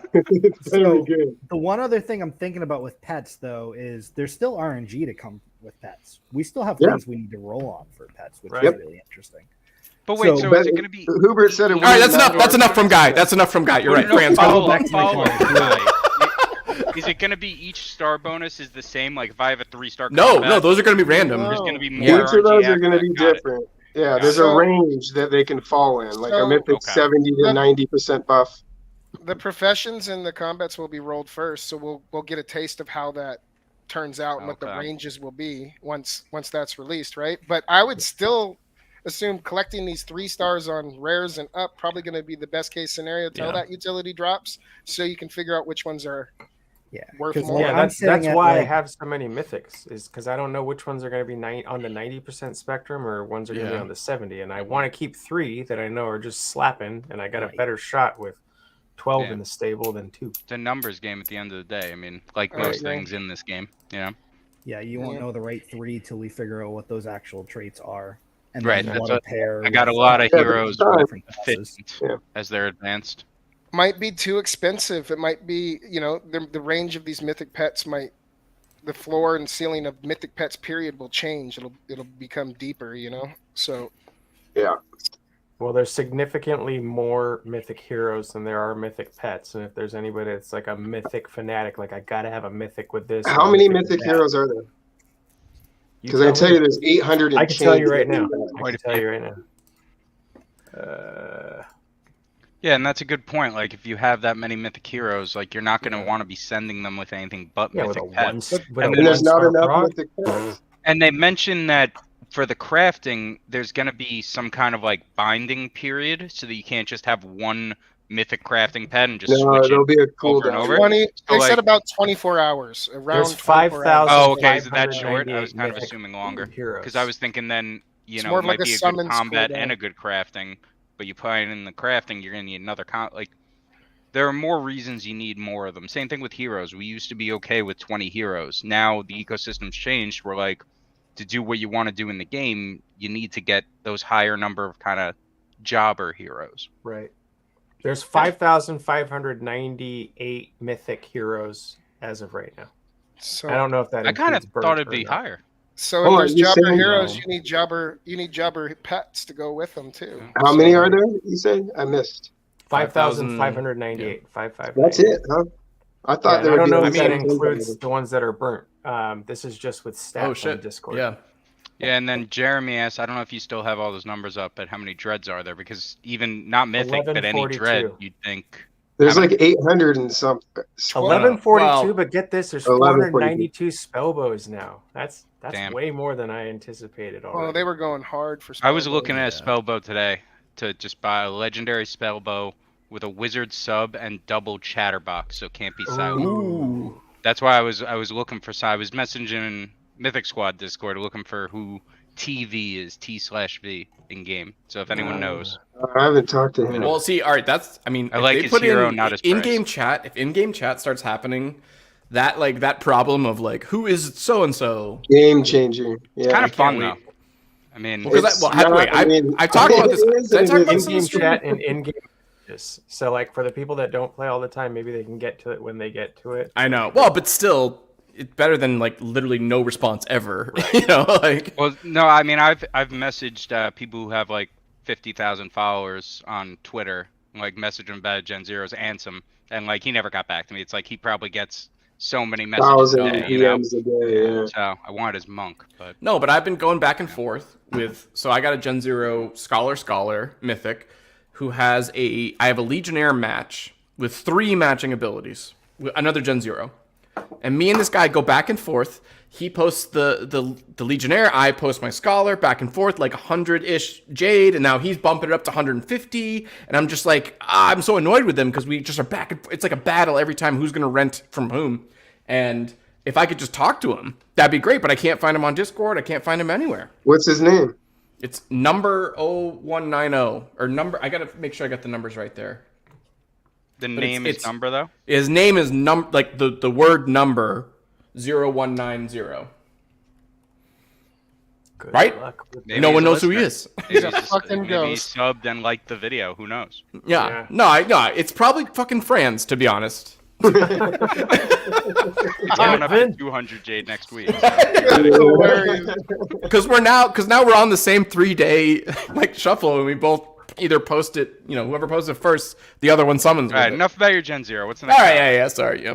So the one other thing I'm thinking about with pets, though, is there's still RNG to come with pets. We still have things we need to roll on for pets, which is really interesing. But wait, so is it going to be? Hubert said it. All right, that's enough. That's enough from Guy. That's enough from Guy. You're right. Franz, go back to my comment. Is it going to be each star bonus is the same? Like if I have a 3-star. No, those are going to be random. There's going to be more. Each of those are going to be different. Yeah, there's a range that they can fall in, like a Mythic 70 to 90% buff. The professions and the combats will be rolled first, so we'll get a taste of how that turns out and what the ranges will be once that's released, right? But I would still assume collecting these 3 stars on rares and up probably going to be the best case scenario till that utility drops, so you can figure out which ones are worth more. Yeah, that's why I have so many mythics, is because I don't know which ones are going to be on the 90% spectrum or ones are going to be on the 70, and I want to keep 3 that I know are just slapping, and I got a better shot with 12 in the stable than 2. It's a numbers game at the end of the day. I mean, like most things in this game, Yeah, you won't know the right 3 till we figure out what those actual traits are. And right. I got a lot of heroes as they're advanced. Might be too expensive. It might be, the range of these mythic pets the floor and ceiling of mythic pets period will change. It'll become deeper, So yeah. Well, there's significantly more mythic heroes than there are mythic pets, and if there's anybody that's like a mythic fanatic, like I gotta have a mythic with this. How many mythic heroes are there? Because I tell you, there's 800. I can tell you right now. Yeah, and that's a good point. Like, if you have that many mythic heroes, like, you're not going to want to be sending them with anything but mythic pets. And there's not enough mythic pets. And they mentioned that for the crafting, there's going to be some kind of, like, binding period, so that you can't just have one mythic crafting pet and just switch there'll be a over and over. They said about 24 hours. Around 5,000. Oh, okay, is that short? I was kind of assuming longer. Because I was thinking then, it might be a good combat and a good crafting. But you put it in the crafting, you're going to need another there are more reasons you need more of them. Same thing with heroes. We used to be okay with 20 heroes. Now the ecosystem's changed. We're like, to do what you want to do in the game, you need to get those higher number of kind of jobber heroes. Right. There's 5,598 mythic heroes as of right now. So I don't know if that. I kind of thought it'd be higher. So if there's jobber heroes, you need jobber pets to go with them too. How many are there? You said I missed. 5,598. 5,598. That's it, huh? I thought there would be. I don't know if that includes the ones that are burnt. This is just with stats on Discord. Yeah. Yeah, and then Jeremy asked, I don't know if you still have all those numbers up, but how many dreads are there? Because even not mythic, but any dread, you'd think. There's like 800 and something. 1142, but get this, there's 492 spellbows now. That's way more than I anticipated already. Well, they were going hard for spellbow. I was looking at a spellbow today to just buy a legendary spellbow with a wizard sub and double chatterbox, so can't be silent. Ooh. That's why I was looking for. I was messaging Mythic Squad Discord looking for who TV is, T/V in game. So if anyone knows, I haven't talked to him. Well, see, all right, that's. I mean, I if like they his put hero, in not his in-game chat. If in-game chat starts happening, that problem of like who is so and so. Game changer. Yeah. it's kind of I fun can't though. wait. I mean, Well, I talked about this. Did I talk about this on the In-game stream? chat and in-game. So, like, for the people that don't play all the time, maybe they can get to it when they get to it. I know. Well, but still, it's better than like literally no response ever. You know, like. well, no, I mean, I've messaged people who have like 50,000 followers on Twitter, like message him about Gen Zero's Ansem, and like he never got back to me. It's like he probably gets so many messages a 1,000 day, you know? DMs a day. Yeah. So I wanted his monk, but No, but I've been going back and forth with. So I got a Gen Zero Scholar Mythic, who has I have a Legionnaire match with 3 matching abilities, another Gen Zero, and me and this guy go back and forth. He posts the Legionnaire, I post my Scholar, back and forth, like 100-ish Jade, and now he's bumping it up to 150, and I'm just like, I'm so annoyed with him because we just are back and it's like a battle every time who's gonna rent from whom, and if I could just talk to him, that'd be great, but I can't find him on Discord, I can't find him anywhere. What's his name? It's number 0190, or number, I gotta make sure I got the numbers right there. the name is number though. His name is like the word number 0190. Good Right? luck with Maybe No he's one a knows who he listener. is. Maybe a just- fucking maybe he ghost. subbed and liked the video. Who knows? Yeah. Yeah. No, it's probably fucking Franz, to be honest. He's going up to 200 Jade next week. So. Hilarious. Because now we're on the same 3-day like shuffle, and we both either post it, whoever posts it first, the other one summons. All right, with it. enough about your Gen Zero. What's the All next? right, yeah, sorry. Yeah.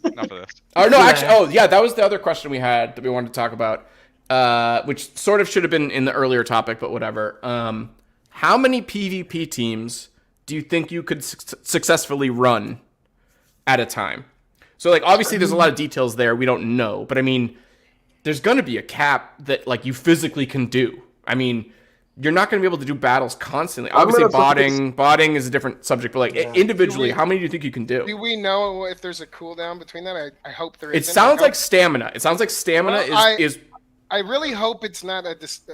Enough of this. Oh no, actually, that was the other question we had that we wanted to talk about, which sort of should have been in the earlier topic, but whatever. How many PvP teams do you think you could successfully run at a time? So, like, obviously, there's a lot of details there we don't know, but I mean, there's going to be a cap that like you physically can do. I mean, you're not going to be able to do battles constantly. Obviously, botting is a different subject, but like individually, how many do you think you can do? Do we know if there's a cooldown between that? I hope there It isn't. sounds like stamina. It sounds like stamina is. I really hope it's not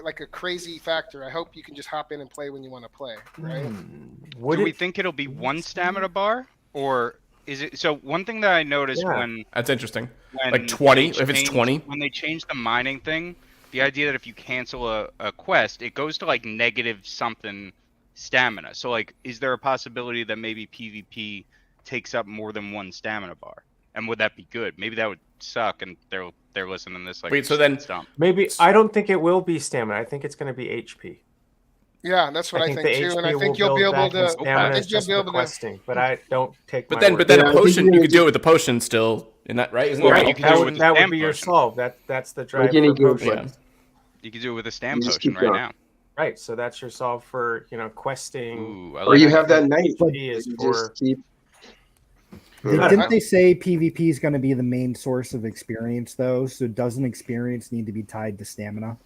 like a crazy factor. I hope you can just hop in and play when you want to play, right? Do we think it'll be one stamina bar, or is it? So one thing that I noticed when That's interesting. when Like 20, they if it's changed- 20. when they changed the mining thing, the idea that if you cancel a quest, it goes to like negative something stamina. So like, is there a possibility that maybe PvP takes up more than one stamina bar? And would that be good? Maybe that would suck, and they're listening to this like. Wait, so then- stump. Maybe I don't think it will be stamina. I think it's going to be HP. Yeah, that's what I think the too, and I HP think will you'll be build able back and to. stamina I is think you'll just be able for to. questing, but I don't take. But my then word. a Yeah, I think potion, you're you gonna could do it with a potion still. In that, right? Isn't that Right, right? you can do it with the that would stamp be your potion. solve. That's the drive any for good potion. Yeah. You could do it with a stam You just potion keep right going. now. Right, so that's your solve for questing. Ooh, I Or like you that. have that knight. P is You for just keep. Didn't they say PvP is going to be the main source of experience, though? So doesn't experience need to be tied to stamina?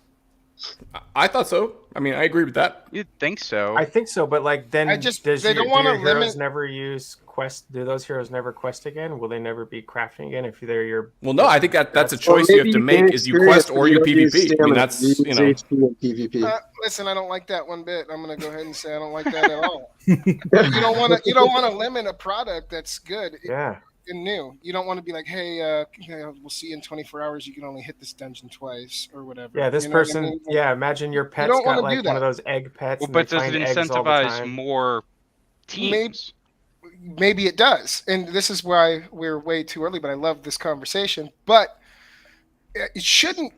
I thought so. I mean, I agree with that. You'd think so. I think so, but like then I just- does they your, don't wanna do your heroes limit- never use quest? Do those heroes never quest again? Will they never be crafting again if they're your? Well, no, I think that's a Or choice you have maybe to gain make: is you experience, quest or but you don't use PvP. I mean, stamina. that's You use HP and PvP. Listen, I don't like that one bit. I'm gonna go ahead and say I don't like that at all. You don't want to limit a product that's good Yeah, and new. You don't want to be like, hey, we'll see you in 24 hours. You can only hit this dungeon twice or whatever. yeah. This You know what I person, mean? yeah. Imagine your pet's don't got wanna like do one of that. those egg pets. well, and but they does find it eggs all the incentivize time. more teams? Maybe it does, and this is why we're way too early. But I love this conversation. But it shouldn't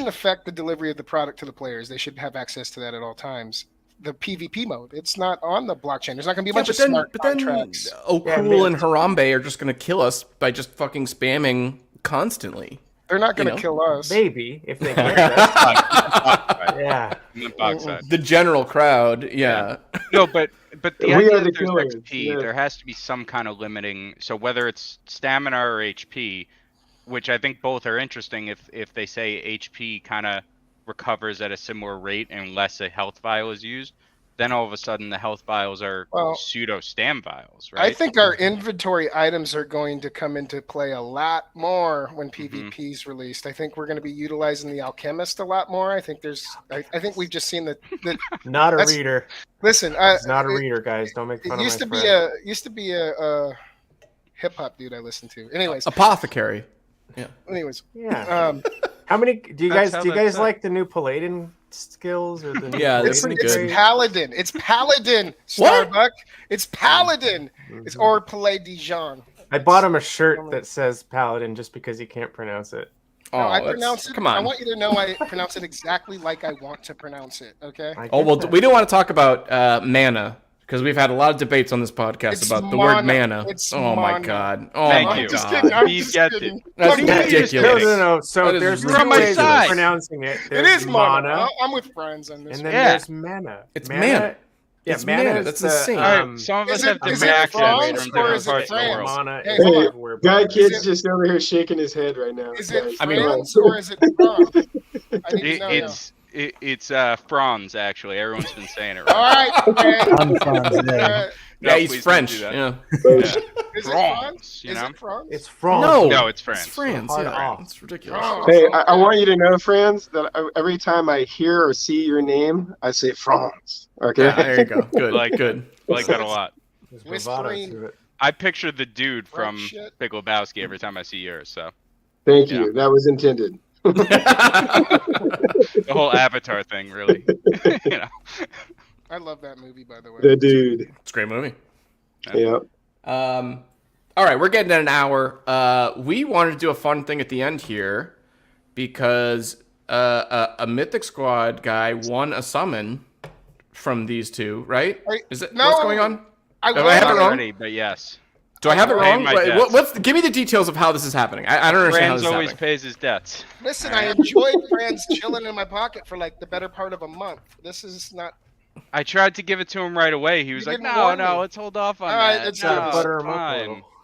affect the delivery of the product to the players. They should have access to that at all times. The PvP mode, it's not on the blockchain. There's not going to be a bunch of smart contracts. Okul and Harambe are just going to kill us by just fucking spamming constantly. They're not going you to know? kill us. Maybe if they get that. Yeah. In the Bogside. The general crowd, yeah. No, but the We idea are that the there's killers, XP, yeah. there has to be some kind of limiting. So whether it's stamina or HP, which I think both are interesting. If they say HP kind of recovers at a similar rate unless a health vial is used, then all of a sudden the health vials are pseudo stam vials, right? I think our inventory items are going to come into play a lot more when PvP is released. I think we're going to be utilizing the alchemist a lot more. I think we've just seen the not a reader. Listen, it's not a reader, guys. Don't make fun of my friend. Used to be a hip hop dude I listened to. Anyways, apothecary. Yeah. Anyways, yeah. How many do you guys like the new Paladin skills or the new it's Paladin. It's Paladin, Starbuck. It's Paladin. It's or Palais Dijon. I bought him a shirt that says Paladin just because he can't pronounce it. No, I pronounce it. Come on. I want you to know I pronounce it exactly like I want to pronounce it. Okay. We don't want to talk about mana. Because we've had a lot of debates on this podcast about the word mana. My god! Oh Thank you. He gets it. That's ridiculous. No. So there's from my side pronouncing it. It is mana. I'm with friends on this. And then there's mana. It's mana. Yeah, it's mana. That's insane. Some of us have different accents from different parts of the world. Guy Kid's just over here shaking his head right now. Is it France or is it France? It's Franz, actually. Everyone's been saying it right. All right. Okay. I'm Franz. Yeah, he's French. Yeah. Is it France? You know? It's France. No, it's France. It's France. Yeah. It's ridiculous. Hey, I want you to know, Franz, that every time I hear or see your name, I say France. Okay. Yeah, there you go. Good. Good. I like that a lot. Whispering. I picture the dude from Big Lebowski every time I see yours. So. Thank you. That was intended. The whole Avatar thing, really. You know. I love that movie, by the way. The dude. It's a great movie. Yeah. All right, we're getting at an hour. We wanted to do a fun thing at the end here because a Mythic Squad guy won a summon from these two, right? Is it what's going on? I have it wrong? Already, but yes. Do I have it wrong? Give me the details of how this is happening. I don't understand how this is happening. Franz always pays his debts. Listen, I enjoyed Franz chilling in my pocket for like the better part of a month. This is not. I tried to give it to him right away. He was like, "No, let's hold off on that."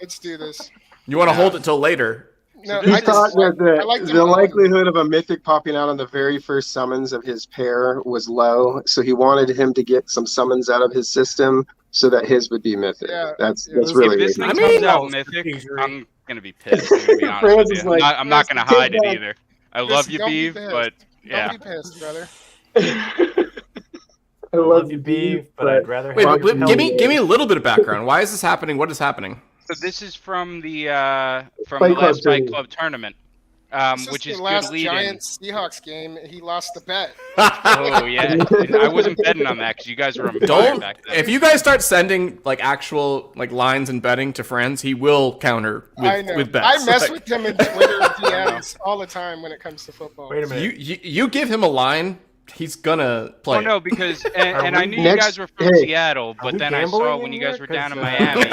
Let's do this. You want to hold it till later? No, he thought that the likelihood of a Mythic popping out on the very first summons of his pair was low, so he wanted him to get some summons out of his system so that his would be Mythic. Yeah, that's really. If this thing comes out Mythic, I'm gonna be pissed. I'm gonna be honest with you. I'm not gonna hide it either. I love you, Beeve, but yeah. Don't be pissed, brother. I love you, Beeve, but I'd rather. Wait, give me a little bit of background. Why is this happening? What is happening? So this is from the last Fight Club tournament, which is the last good lead giant Seahawks game. He lost the bet. Oh yeah, I wasn't betting on that because you guys were on fire back then. If you guys start sending like actual like lines and betting to friends, he will counter with bets. I mess with him in Twitter DMs all the time when it comes to football. Wait a minute. You give him a line, he's gonna play. Oh no, because and I knew you guys were from Seattle, but then I saw when you guys were down in Miami,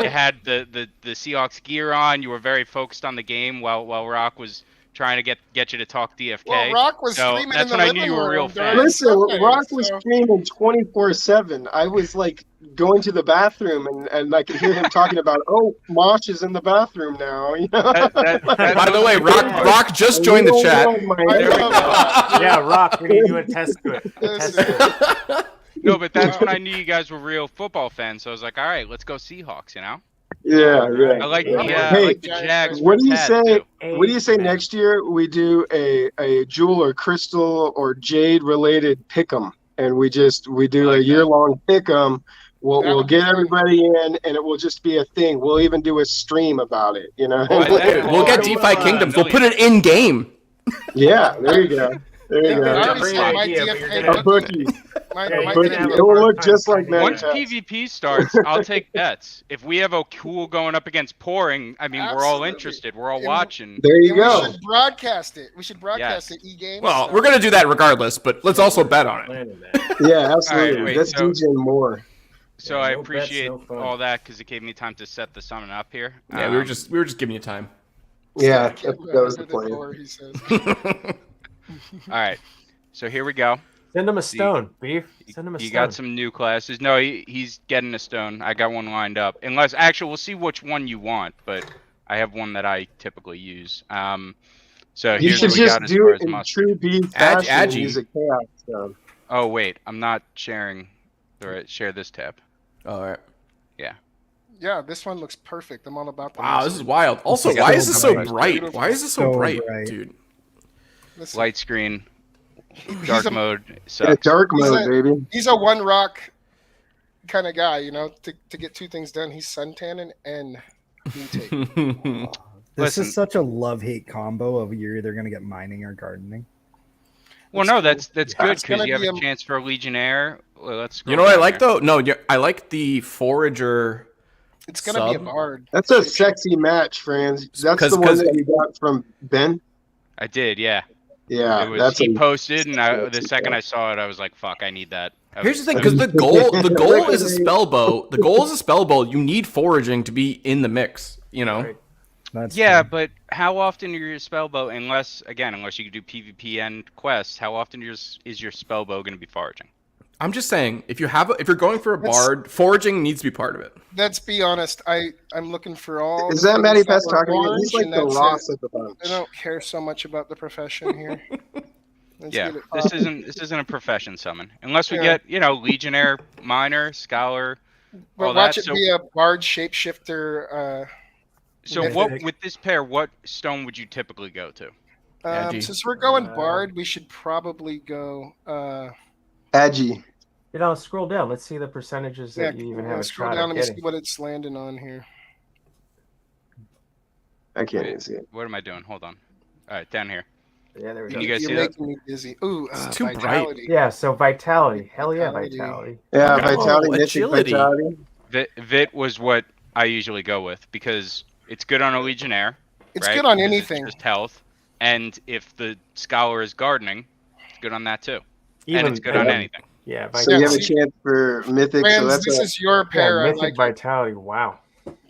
you had the Seahawks gear on. You were very focused on the game while Rock was trying to get you to talk DFK. Well, Rock was so streaming that's in when the I knew you were a real fan. Listen, Rock was streaming 24/7. I was like going to the bathroom and I could hear him talking about, Mosh is in the bathroom now. You know? By the way, Rock just joined the chat. Yeah, Rock, we need you to test it. No, but that's when I knew you guys were real football fans. So I was like, all right, let's go Seahawks, you know? Yeah, right. I like the Jags. What do you say? What do you say next year we do a jewel or crystal or jade related pick'em, and we do a year-long pick'em. We'll get everybody in, and it will just be a thing. We'll even do a stream about it. You know, we'll get DeFi Kingdoms. We'll put it in game. Yeah, there you go. There you go. A bookie. It will look just like that. Once PvP starts, I'll take bets. If we have a cool going up against pouring, I mean, we're all interested. We're all watching. There you go. We should broadcast it. We should broadcast it e-game. Well, we're gonna do that regardless, but let's also bet on it. Yeah, absolutely. Let's DJ more. So I appreciate all that because it gave me time to set the summon up here. Yeah, we were just giving you time. Yeah, that was the plan. All right, so here we go. Send him a stone, Beef. Send him a stone. You got some new classes. No, he's getting a stone. I got one lined up. Unless, actually, we'll see which one you want, but I have one that I typically use. So you should just do it in true Beef fashion. Use a chaos stone. Oh wait, I'm not sharing All right, share this tab. All right. Yeah, this one looks perfect. I'm all about the Wow, this music. is wild. Also, Yeah, why this is this is so bright. bright? Why is this so bright, dude? Listen, Light screen, he's dark a, mode Yeah, sucks. dark mode, baby. he's a one rock kind of guy, you know. To get two things done, he's suntanning and mutate. This Listen. is such a love-hate combo of you're either going to get mining or gardening. Well, no, that's good It's because gonna you have be a chance for a Legionnaire. Well, let's. You know what I like though? No, I like the Forager. It's gonna be a Sub? bard. That's a sexy match, Franz. That's the one that you got from Ben. I did, yeah. Yeah, It was, that's he a posted, and the second I saw it, I was like, "Fuck, I need that." Here's the thing, because the goal is a spell bow. The goal is a spell bow. You need foraging to be in the mix. You know. Right. That's Yeah, true. but how often are your spellbow, unless you can do PvP and quests, how often is your spellbow going to be foraging? I'm just saying, if you're going for a bard, foraging needs to be part of it. Let's be honest. I'm looking for all. Is the that things Matty that Pest were talking to me? orange, He's like and the that's loss it. of the bunch. I don't care so much about the profession here. Let's Yeah, get it this popping. isn't a profession summon, unless we Yeah. get Legionnaire, Miner, Scholar. But all watch that, it be a bard shapeshifter. So Mythic. what with this pair? What stone would you typically go to? Agi. Since we're going bard, we should probably go. Agi. Scroll down. Let's see the percentages that you even have a scroll shot down at and see getting. what it's landing on here. I can't even see it. What am I doing? Hold on. All right, down here. Yeah, there we Can go. you guys You're see that? making me dizzy. Ooh, It's too bright. vitality. Yeah, so vitality. Hell yeah, Vitality. vitality. Yeah, Oh, Vitality, Mythic agility. Vitality. Vit was what I usually go with because it's good on a Legionnaire. It's right? good on Because anything. It's just health, and if the Scholar is gardening, it's good on that too. And it's good on anything. Yeah, So you have a see- chance for Mythic, so Franz, that's this a is your pair. I Mythic like it. vitality. Wow.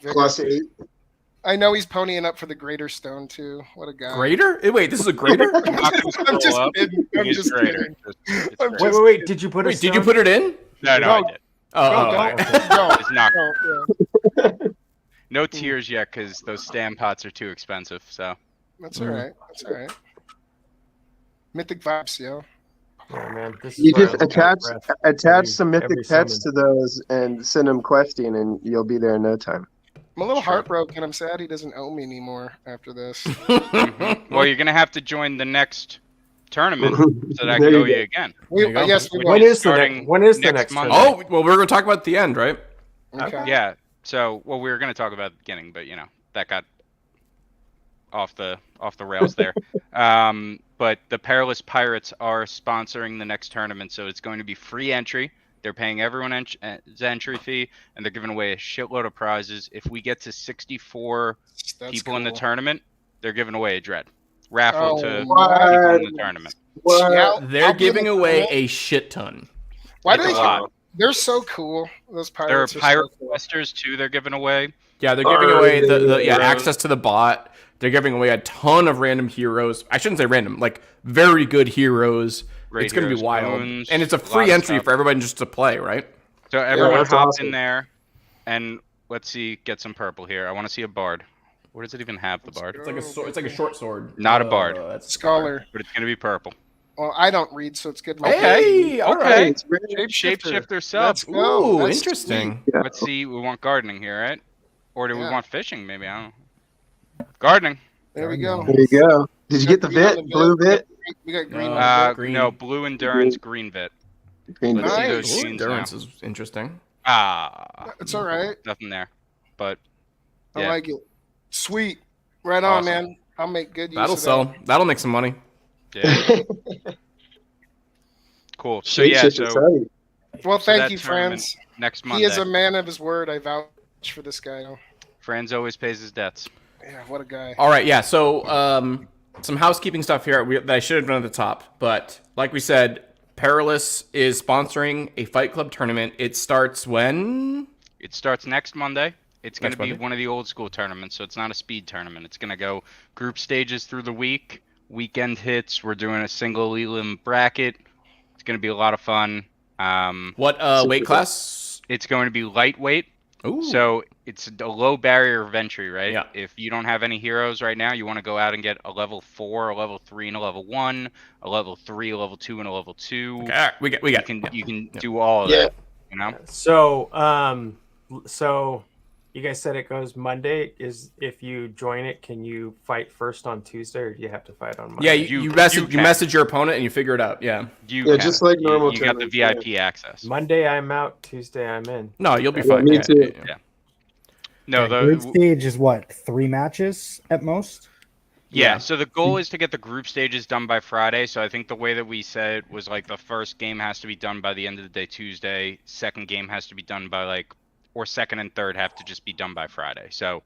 plus 8. I know he's ponying up for the greater stone too. What a guy. Greater? Wait, this is a greater? I'm not gonna I'm scroll just up. kidding. I'm It's just greater. kidding. It's I'm greater. just- Wait. Did you put a Wait, did you stone? put it in? No, I No. did. Oh, No, okay. no, It's not. yeah. No tiers yet because those stam pots are too expensive. So That's all right. That's all right. Mythic vibes, yo. Yeah, man. This You is where just I look out breath. attach some Every Mythic pets summon. to those and send them questing, and you'll be there in no time. I'm a little Sure. heartbroken. I'm sad he doesn't owe me anymore after this. well, you're gonna have to join the next tournament so that I There can you owe you go. again. We, you go. yes, we When will. When is the starting next? When is the next next? Monday. tournament? Oh, well, we're going to talk about the end, right? Okay. Yeah. So, well, we were gonna talk about it at the beginning, but that got off the rails there. But the Perilous Pirates are sponsoring the next tournament, so it's going to be free entry. They're paying everyone entry fee, and they're giving away a shitload of prizes. If we get to 64 That's people in the cool. tournament, they're giving away a dread raffle Oh, to what? people in the tournament. What? Yeah, I'll They're be in giving the away tournament. a shit ton. Why It's do a they? lot. They're so cool. Those There are pirates. are pirate so cool. questers too. They're giving away. Yeah, they're giving away the Heroes. access to the bot. They're giving away a ton of random heroes. I shouldn't say random, like very good heroes. Great It's going to be heroes, wild. boons, And it's a a lot free of entry stuff. for everybody just to play, right? So everyone that's hop awesome. in there, and let's see, get some purple here. I want to see a bard. Where does it even have the bard? It's like a it's like a short sword. Not a bard. That's Scholar. But it's gonna be purple. Well, I don't read, so it's good. Hey, all okay. right. It's rare. Shapeshifter sub. Let's go. Ooh, That's interesting. Yeah. Let's see. We want gardening here, right? Or do we Yeah. want fishing? Maybe I don't know. Gardening. There we go. There you go. Did you get the Green on Vit? Blue Vit? We got green. No. on the Green. No, blue endurance, green vit. Green Let's Vit. see those Nice. Ooh, genes endurance now. is interesting. It's all right. Nothing there, but I yeah. like it. Sweet. Right on, Awesome. man. I'll make good use That'll of sell. That'll make some money. Yeah. Cool. So yeah. Shapeshifter, So sorry. that. Well, So thank that you, tournament friends. next He Monday. is a man of his word. I vouch for this guy. Franz always pays his debts. Yeah, what a guy. All right, yeah. So, some housekeeping stuff here that I should have done at the top, but like we said, Perilous is sponsoring a Fight Club tournament. It starts when? It starts next Monday. It's going to Next be Monday? one of the old school tournaments, so it's not a speed tournament. It's going to go group stages through the week, weekend hits. We're doing a single elim bracket. It's going to be a lot of fun. What weight class? It's going to be lightweight, Ooh. so it's a low barrier of entry, right? Yeah. If you don't have any heroes right now, you want to go out and get a level 4, a level 3, and a level 1, a level 3, a level 2, and a level 2. Okay, all right, we got. You can do all of Yeah. that. You know. So you guys said it goes Monday. Is if you join it, can you fight first on Tuesday, or do you have to fight on Monday? Yeah, you message your opponent and you figure it out. Yeah. Just like normal. You got the VIP access. Monday I'm out. Tuesday I'm in. No, you'll be fine. Me too. Yeah. No, group stage is what, 3 matches at most? Yeah, so the goal is to get the group stages done by Friday. So I think the way that we said was like the first game has to be done by the end of the day Tuesday. Second game has to be done by or second and third have to just be done by Friday. So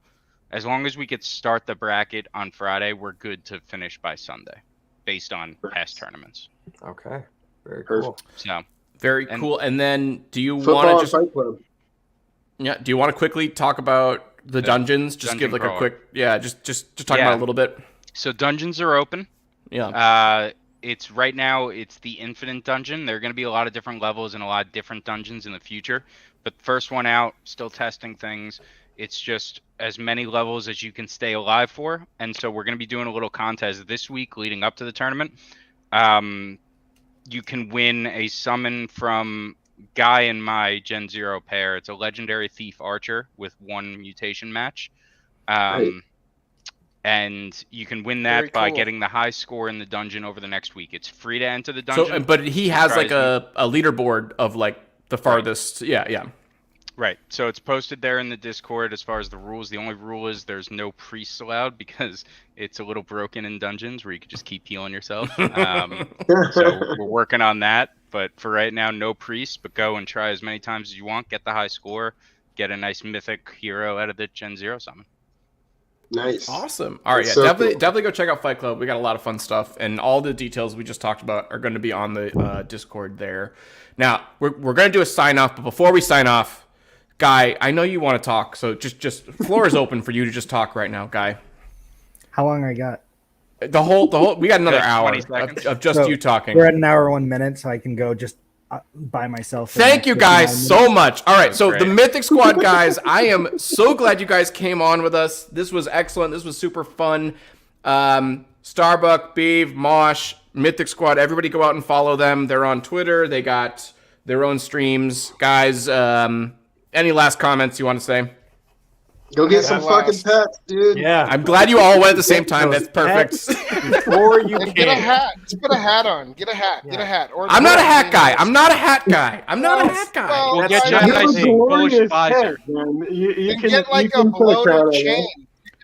as long as we could start the bracket on Friday, we're good to finish by Sunday based on past tournaments. Okay, very cool. So very cool. And then do you Football want to just Fight Club. Yeah, do you want to quickly talk about the dungeons? Just give like a quick just talk about it a little bit. So dungeons are open. Yeah. It's right now it's the infinite dungeon. There are going to be a lot of different levels and a lot of different dungeons in the future. But first one out, still testing things. It's just as many levels as you can stay alive for. And so we're going to be doing a little contest this week leading up to the tournament. You can win a summon from Guy and my Gen 0 pair. It's a legendary thief archer with 1 mutation match. And you can win that by getting the high score in the dungeon over the next week. It's free to enter the dungeon. So, but he has like a leaderboard of like the farthest. Right. Yeah. Right. So it's posted there in the Discord as far as the rules. The only rule is there's no priests allowed because it's a little broken in dungeons where you can just keep healing yourself. So we're working on that. But for right now, no priests, but go and try as many times as you want. Get the high score. Get a nice mythic hero out of the Gen 0 summon. Nice. Awesome. All right, definitely go check out Fight Club. We got a lot of fun stuff, and all the details we just talked about are going to be on the Discord there. Now, we're going to do a sign-off, but before we sign off, Guy, I know you want to talk, so just floor is open for you to just talk right now, Guy. How long I got? The whole we got another hour of just you talking. We're at an hour 1 minute, so I can go just by myself. Thank you guys so much. All right, so the Mythic Squad guys, I am so glad you guys came on with us. This was excellent. This was super fun. Starbuck, Beeve, Mosh, Mythic Squad, everybody go out and follow them. They're on Twitter. They got their own streams. Guys, any last comments you want to say? Go get some fucking pets, dude. Yeah. I'm glad you all went at the same time. That's perfect. Before you get a hat. Just put a hat on. Get a hat. Yeah. Get a hat. Or I'm not a hat guy. I'm not a hat guy. We'll get you a nice bullish visor. You can get like a bloated chain.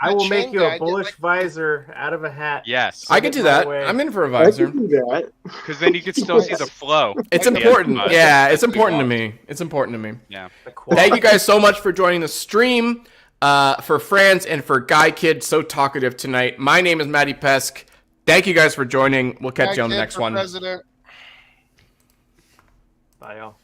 I will make you a bullish visor out of a hat. Yes. I can do that. I'm in for a visor. I can do that. Because then you can still see the flow. It's important. Yeah, it's important to me. It's important to me. Yeah. Thank you guys so much for joining the stream. For Franz and for Guy Kid, so talkative tonight. My name is Matty Pesk. Thank you guys for joining. We'll catch you on the next one. President. Bye, y'all.